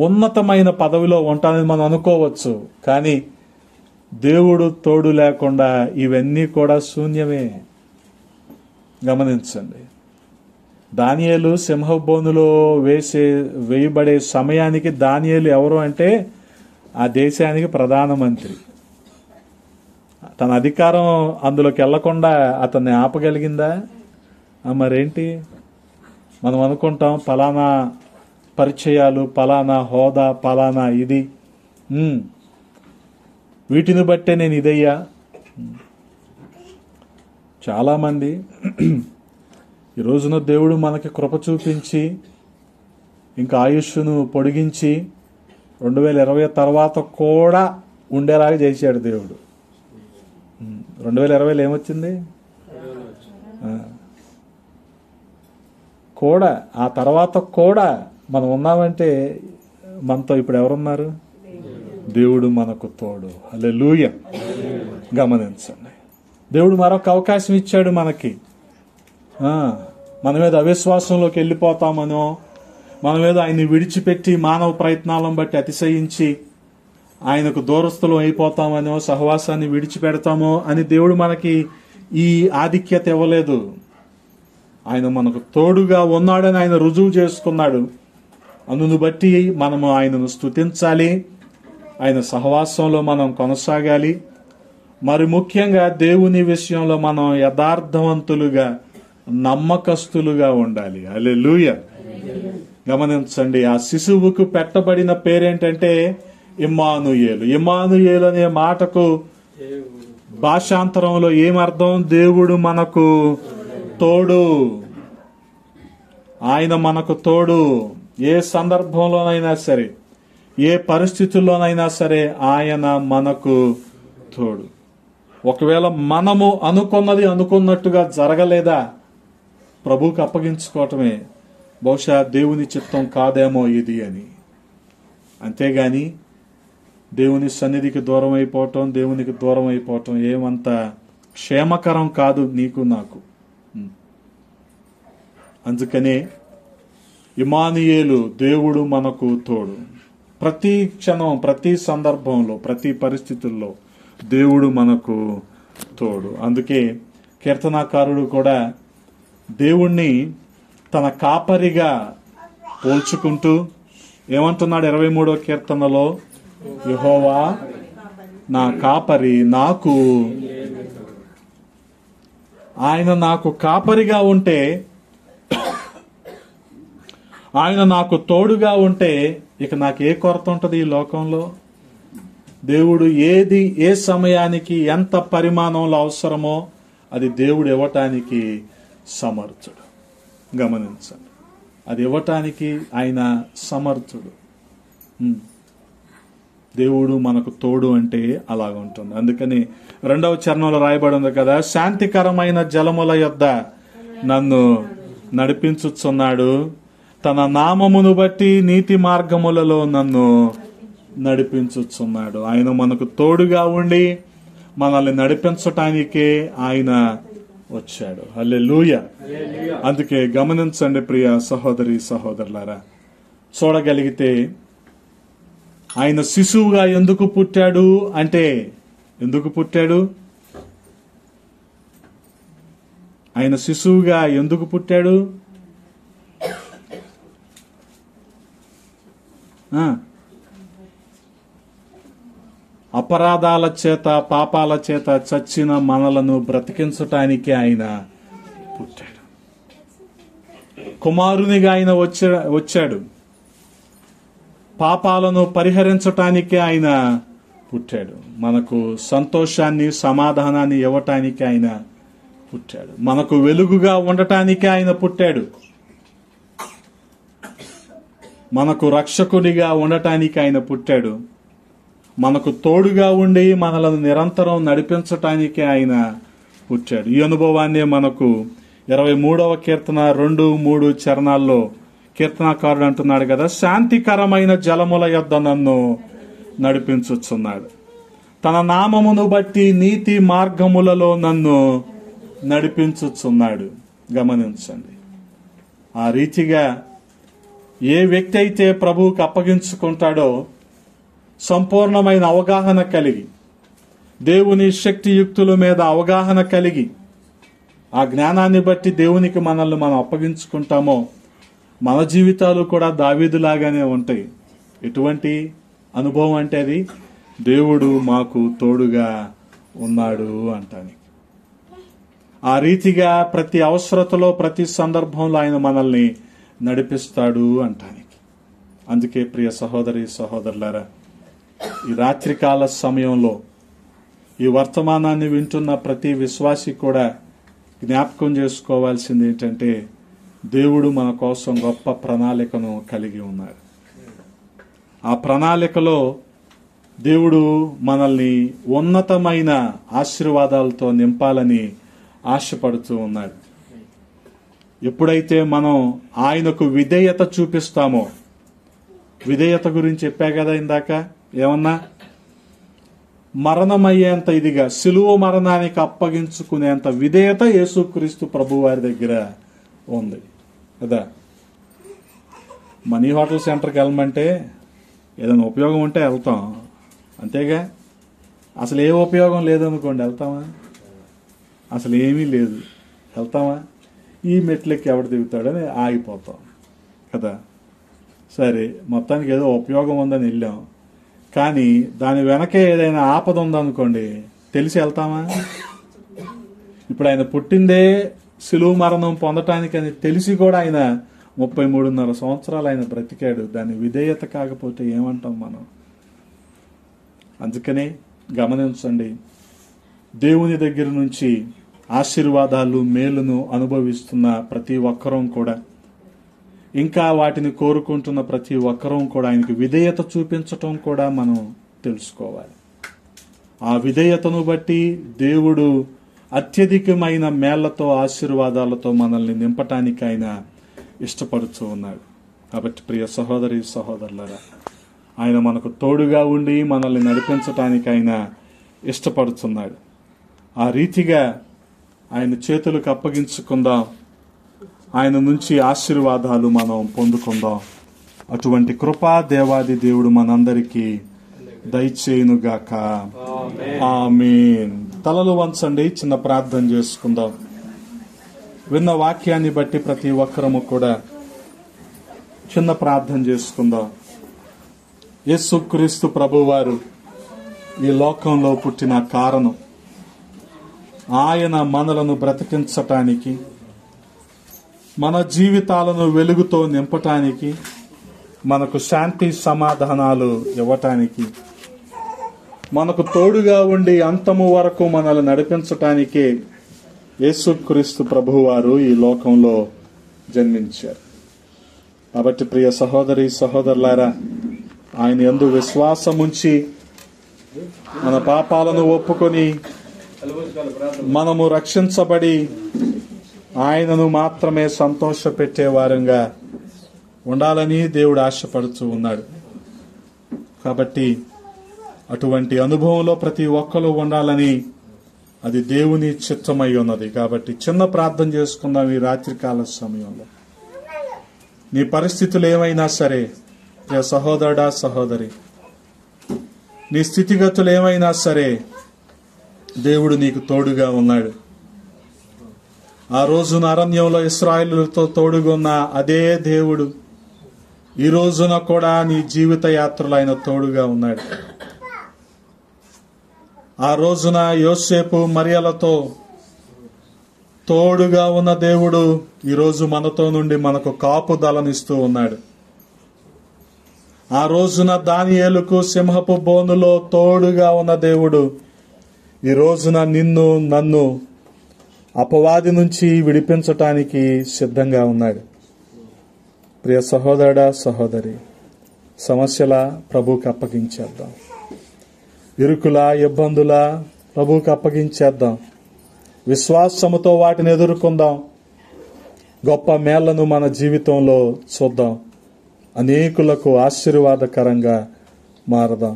ఉన్నతమైన పదవిలో ఉంటానని మనం అనుకోవచ్చు. కానీ దేవుడు తోడు లేకుండా ఇవన్నీ కూడా శూన్యమే. గమనించండి, దానియేలు సింహబోనులో వేయబడే సమయానికి దానియేలు ఎవరు అంటే ఆ దేశానికి ప్రధానమంత్రి. తన అధికారం అందులోకి వెళ్లకుండా అతన్ని ఆపగలిగిందా? మరేంటి, మనం అనుకుంటాం పలానా పరిచయాలు, పలానా హోదా, పలానా ఇది, వీటిని బట్టే నేను ఇదయ్యా. చాలామంది ఈ రోజున దేవుడు మనకి కృప చూపించి ఇంకా ఆయుష్ను పొడిగించి 2020 తర్వాత కూడా ఉండేలాగా చేశాడు దేవుడు. 2020లో ఏమొచ్చింది? కూడా ఆ తర్వాత కూడా మనం ఉన్నామంటే మనతో ఇప్పుడు ఎవరున్నారు? దేవుడు మనకు తోడు. హల్లెలూయా. గమనించండి, దేవుడు మరొక అవకాశం ఇచ్చాడు మనకి. మన మీద అవిశ్వాసంలోకి వెళ్ళిపోతామనో, మన మీద ఆయన్ని విడిచిపెట్టి మానవ ప్రయత్నాలను బట్టి అతిశయించి ఆయనకు దూరస్తులు అయిపోతామనో, సహవాసాన్ని విడిచిపెడతామో అని దేవుడు మనకి ఈ ఆధిక్యత ఇవ్వలేదు. ఆయన మనకు తోడుగా ఉన్నాడని ఆయన రుజువు చేసుకున్నాడు. అందును బట్టి మనము ఆయనను స్తుతించాలి, ఆయన సహవాసంలో మనం కొనసాగాలి. మరి ముఖ్యంగా దేవుని విషయంలో మనం యథార్థవంతులుగా, నమ్మకస్తులుగా ఉండాలి. హల్లెలూయా. గమనించండి, ఆ శిశువుకు పెట్టబడిన పేరేంటంటే ఇమ్మానుయేలు. ఇమ్మానుయేలు అనే మాటకు భాషాంతరంలో ఏమర్థం? దేవుడు మనకు తోడు. ఆయన మనకు తోడు. ఏ సందర్భంలోనైనా సరే, ఏ పరిస్థితుల్లోనైనా సరే ఆయన మనకు తోడు. ఒకవేళ మనము అనుకున్నది అనుకున్నట్టుగా జరగలేదా, ప్రభువుకు అప్పగించుకోవటమే. బహుశా దేవుని చిత్తం కాదేమో ఇది అని. అంతేగాని దేవుని సన్నిధికి దూరం అయిపోవటం, దేవునికి దూరం అయిపోవటం ఏమంత క్షేమకరం కాదు నీకు నాకు. అందుకనే ఇమ్మానుయేలు, దేవుడు మనకు తోడు. ప్రతి క్షణం, ప్రతి సందర్భంలో, ప్రతి పరిస్థితుల్లో దేవుడు మనకు తోడు. అందుకే కీర్తనాకారుడు కూడా దేవుణ్ణి తన కాపరిగా పోల్చుకుంటూ ఏమంటున్నాడు 23వ కీర్తనలో? యెహోవా నా కాపరి, నాకు ఆయన నాకు కాపరిగా ఉంటే, ఆయన నాకు తోడుగా ఉంటే ఇక నాకు ఏ కొరత ఉంటుంది ఈ లోకంలో? దేవుడు ఏది ఏ సమయానికి ఎంత పరిమాణంలో అవసరమో అది దేవుడు ఇవ్వటానికి సమర్థుడు. గమనించండి, అది ఇవ్వటానికి ఆయన సమర్థుడు. దేవుడు మనకు తోడు అంటే అలాగ ఉంటుంది. అందుకని 2వ చరణంలో రాయబడి ఉంది కదా, శాంతికరమైన జలముల యొద్ద నన్ను నడిపించుచున్నాడు, తన నామమును బట్టి నీతి మార్గములలో నన్ను నడిపించుచున్నాడు. ఆయన మనకు తోడుగా ఉండి మనల్ని నడిపించటానికే ఆయన వచ్చాడు. హల్లెలూయా. అందుకే గమనించండి ప్రియ సహోదరి సహోదరులారా, చూడగలిగితే ఆయన శిశువుగా ఎందుకు పుట్టాడు అంటే, ఎందుకు పుట్టాడు? ఆయన శిశువుగా ఎందుకు పుట్టాడు? అపరాధాల చేత, పాపాల చేత చచ్చిన మనలను బ్రతికించటానికి ఆయన పుట్టాడు. కుమారునిగా ఆయన వచ్చాడు. పాపాలను పరిహరించటానికి ఆయన పుట్టాడు. మనకు సంతోషాన్ని, సమాధానాన్ని ఇవ్వటానికి ఆయన పుట్టాడు. మనకు వెలుగుగా ఉండటానికే ఆయన పుట్టాడు. మనకు రక్షకుడిగా ఉండటానికి ఆయన పుట్టాడు. మనకు తోడుగా ఉండి మనలను నిరంతరం నడిపించటానికి ఆయన పుట్టాడు. ఈ అనుభవాన్ని మనకు 23వ కీర్తన 2-3 చరణాల్లో కీర్తనాకారుడు అంటున్నాడు కదా, శాంతికరమైన జలముల యొద్ద నన్ను నడిపించుచున్నాడు, తన నామమును బట్టి నీతి మార్గములలో నన్ను నడిపించుచున్నాడు. గమనించండి, ఆ రీతిగా ఏ వ్యక్తి అయితే ప్రభువుకు అప్పగించుకుంటాడో సంపూర్ణమైన అవగాహన కలిగి, దేవుని శక్తియుక్తుల మీద అవగాహన కలిగి, ఆ జ్ఞానాన్ని బట్టి దేవునికి మనల్ని మనం అప్పగించుకుంటామో మన జీవితాలు కూడా దావీదులాగానే ఉంటాయి. ఎటువంటి అనుభవం అంటే అది దేవుడు మాకు తోడుగా ఉన్నాడు అంటానికి. ఆ రీతిగా ప్రతి అవసరతలో ప్రతి సందర్భంలో ఆయన మనల్ని నడిపిస్తాడు అంటానికి. అందుకే ప్రియ సహోదరి సహోదరులారా, ఈ రాత్రికాల సమయంలో ఈ వర్తమానాన్ని వింటున్న ప్రతి విశ్వాసి కూడా జ్ఞాపకం చేసుకోవాల్సింది ఏంటంటే, దేవుడు మన కోసం గొప్ప ప్రణాళికను కలిగి ఉన్నాడు. ఆ ప్రణాళికలో దేవుడు మనల్ని ఉన్నతమైన ఆశీర్వాదాలతో నింపాలని ఆశపడుతూ ఉన్నాడు. ఎప్పుడైతే మనం ఆయనకు విధేయత చూపిస్తామో, విధేయత గురించి చెప్పా కదా ఇందాక, ఏమన్నా మరణమయ్యేంత ఇదిగా సిలువ మరణానికి అప్పగించుకునేంత విధేయత యేసుక్రీస్తు ప్రభు వారి దగ్గర ఉంది కదా. మనీ హోటల్ సెంటర్కి వెళ్ళమంటే ఏదైనా ఉపయోగం ఉంటే వెళ్తాం, అంతేగా. అసలు ఏ ఉపయోగం లేదనుకోండి, వెళ్తామా? అసలు ఏమీ లేదు, వెళ్తామా? ఈ మెట్లకి ఎవడు దిగుతాడని ఆగిపోతాం కదా. సరే, మొత్తానికి ఏదో ఉపయోగం ఉందని వెళ్ళాం, కానీ దాని వెనకే ఏదైనా ఆపద ఉందనుకోండి, తెలిసి వెళ్తామా? ఇప్పుడు ఆయన పుట్టిందే సిలువ మరణం పొందటానికి అని తెలిసి కూడా ఆయన 33.5 సంవత్సరాలు ఆయన బ్రతికాడు. దాని విధేయత కాకపోతే ఏమంటాం మనం? అందుకనే గమనించండి, దేవుని దగ్గర నుంచి ఆశీర్వాదాలు మేలును అనుభవిస్తున్న ప్రతి ఒక్కరం కూడా, ఇంకా వాటిని కోరుకుంటున్న ప్రతి ఒక్కరం కూడా ఆయనకి విధేయత చూపించటం కూడా మనం తెలుసుకోవాలి. ఆ విధేయతను బట్టి దేవుడు అత్యధికమైన మేళ్లతో ఆశీర్వాదాలతో మనల్ని నింపటానికి ఆయన ఇష్టపడుతూ ఉన్నాడు. కాబట్టి ప్రియ సహోదరి సహోదరులారా, ఆయన మనకు తోడుగా ఉండి మనల్ని నడిపించటానికి ఆయన ఇష్టపడుతున్నాడు. ఆ రీతిగా ఆయన చేతులకు అప్పగించుకుందాం, ఆయన నుంచి ఆశీర్వాదాలు మనం పొందుకుందాం. అటువంటి కృపా దేవాది దేవుడు మనందరికీ దయచేయునుగాక. ఆమేన్. తలలు వంచండి, చిన్న ప్రార్థన చేసుకుందాం. విన్న వాక్యాన్ని బట్టి ప్రతి ఒక్కరము కూడా చిన్న ప్రార్థన చేసుకుందాం. యేసుక్రీస్తు ప్రభువారు ఈ లోకంలో పుట్టిన కారణం, ఆయన మనలను బ్రతికించటానికి, మన జీవితాలను వెలుగుతో నింపటానికి, మనకు శాంతి సమాధానాలు ఇవ్వటానికి, మనకు తోడుగా ఉండి అంతము వరకు మనల్ని నడిపించటానికే యేసుక్రీస్తు ప్రభువారు ఈ లోకంలో జన్మించారు. కాబట్టి ప్రియ సహోదరి సహోదరులారా, ఆయన యందు విశ్వాసముంచి మన పాపాలను ఒప్పుకొని మనము రక్షించబడి ఆయనను మాత్రమే సంతోష పెట్టేవారంగా ఉండాలని దేవుడు ఆశపడుతూ ఉన్నాడు. కాబట్టి అటువంటి అనుభవంలో ప్రతి ఒక్కరు ఉండాలని అది దేవుని చిత్తమై ఉన్నది. కాబట్టి చిన్న ప్రార్థన చేసుకుందాం ఈ రాత్రికాల సమయంలో. నీ పరిస్థితులు ఏమైనా సరే సహోదరుడా సహోదరి, నీ స్థితిగతులు ఏమైనా సరే దేవుడు నీకు తోడుగా ఉన్నాడు. ఆ రోజున అరణ్యంలో ఇశ్రాయేలుతో తోడుగున్న అదే దేవుడు ఈ రోజున కూడా నీ జీవిత యాత్రలో ఆయన తోడుగా ఉన్నాడు. ఆ రోజున యోసేపు మరియలతో తోడుగా ఉన్న దేవుడు ఈ రోజు మనతో నుండి మనకు కాపుదలనిస్తూ ఉన్నాడు. ఆ రోజున దానియేలుకు సింహపు బోనులో తోడుగా ఉన్న దేవుడు ఈ రోజున నిన్ను నన్ను అపవాది నుంచి విడిపించటానికి సిద్ధంగా ఉన్నాడు. ప్రియ సహోదరుడా, సహోదరి, సమస్యల ప్రభువుకి అప్పగించేద్దాం. ఇరుకుల, ఇబ్బందుల ప్రభువుకి అప్పగించేద్దాం. విశ్వాసముతో వాటిని ఎదుర్కొందాం. గొప్ప మేళ్లను మన జీవితంలో చూద్దాం. అనేకులకు ఆశీర్వాదకరంగా మారదాం.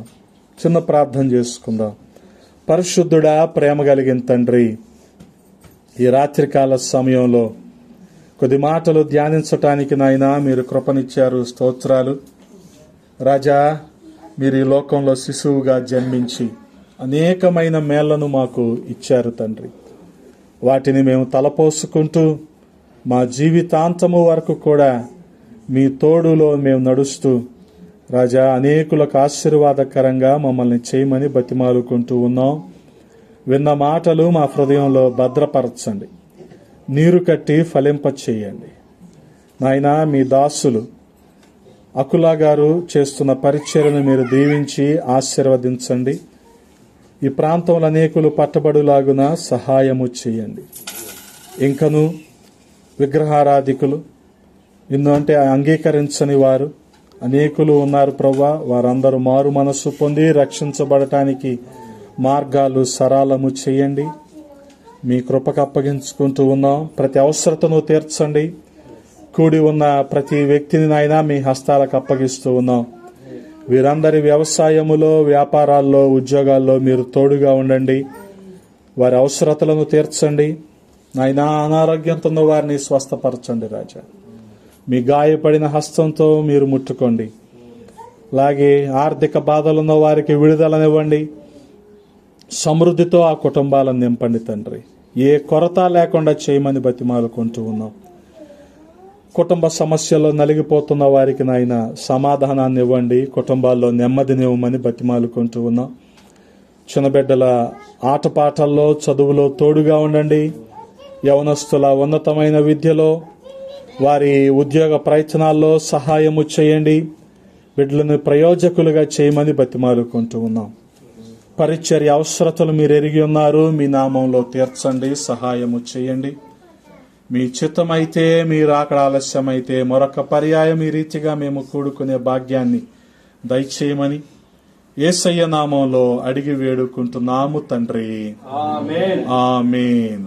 చిన్న ప్రార్థన చేసుకుందాం. పరిశుద్ధుడా, ప్రేమ కలిగిన తండ్రి, ఈ రాత్రికాల సమయంలో కొద్ది మాటలు ధ్యానించటానికి నాయనా మీరు కృపనిచ్చారు. స్తోత్రాలు రాజా. మీరు ఈ లోకంలో శిశువుగా జన్మించి అనేకమైన మేళ్లను మాకు ఇచ్చారు తండ్రి. వాటిని మేము తలపోసుకుంటూ మా జీవితాంతము వరకు కూడా మీ తోడులో మేము నడుస్తూ రాజా అనేకులకు ఆశీర్వాదకరంగా మమ్మల్ని చేయమని బతిమాలుకుంటూ ఉన్నాం. విన్న మాటలు మా హృదయంలో భద్రపరచండి. నీరు కట్టి ఫలింపచేయండి నాయనా. మీ దాసులు అకులా గారు చేస్తున్న పరిచర్యను మీరు దీవించి ఆశీర్వదించండి. ఈ ప్రాంతంలో అనేకులు పట్టబడులాగున సహాయము చేయండి. ఇంకను విగ్రహారాధికులు, నిన్ను అంటే అంగీకరించని వారు అనేకులు ఉన్నారు ప్రభువా. వారందరూ మారు మనస్సు పొంది రక్షించబడటానికి మార్గాలు సరళము చేయండి. మీ కృపకు అప్పగించుకుంటూ ఉన్నాం. ప్రతి అవసరతను తీర్చండి. కూడి ఉన్న ప్రతి వ్యక్తిని నాయనా మీ హస్తాలకు అప్పగిస్తూ ఉన్నాం. వీరందరి వ్యవసాయములో, వ్యాపారాల్లో, ఉద్యోగాల్లో మీరు తోడుగా ఉండండి. వారి అవసరతలను తీర్చండి నాయనా. అనారోగ్యంతో ఉన్న వారిని స్వస్థపరచండి రాజా. మీ గాయపడిన హస్తంతో మీరు ముట్టుకోండి. అలాగే ఆర్థిక బాధలున్న వారికి విడుదలనివ్వండి. సమృద్ధితో ఆ కుటుంబాలను నింపండి తండ్రి. ఏ కొరత లేకుండా చేయమని బతిమాలుకుంటూ ఉన్నాం. కుటుంబ సమస్యల్లో నలిగిపోతున్న వారికి నాయన సమాధానాన్ని ఇవ్వండి. కుటుంబాల్లో నెమ్మదినివ్వమని బతిమాలుకుంటూ ఉన్నాం. చిన్నబిడ్డల ఆటపాటల్లో, చదువులో తోడుగా ఉండండి. యవనస్తుల ఉన్నతమైన విద్యలో, వారి ఉద్యోగ ప్రయత్నాల్లో సహాయము చేయండి. బిడ్డలను ప్రయోజకులుగా చేయమని బతిమాలుకుంటూ ఉన్నాం. పరిచర్య అవసరతలు మీరు ఎరిగి ఉన్నారు. మీ నామంలో తీర్చండి, సహాయము చేయండి. మీ చిత్తమైతే, మీరు అక్కడ ఆలస్యమైతే మరొక పర్యాయం ఈ రీతిగా మేము కూడుకునే భాగ్యాన్ని దయచేయమని యేసయ్య నామంలో అడిగి వేడుకుంటున్నాము తండ్రి. ఆమేన్. ఆమేన్.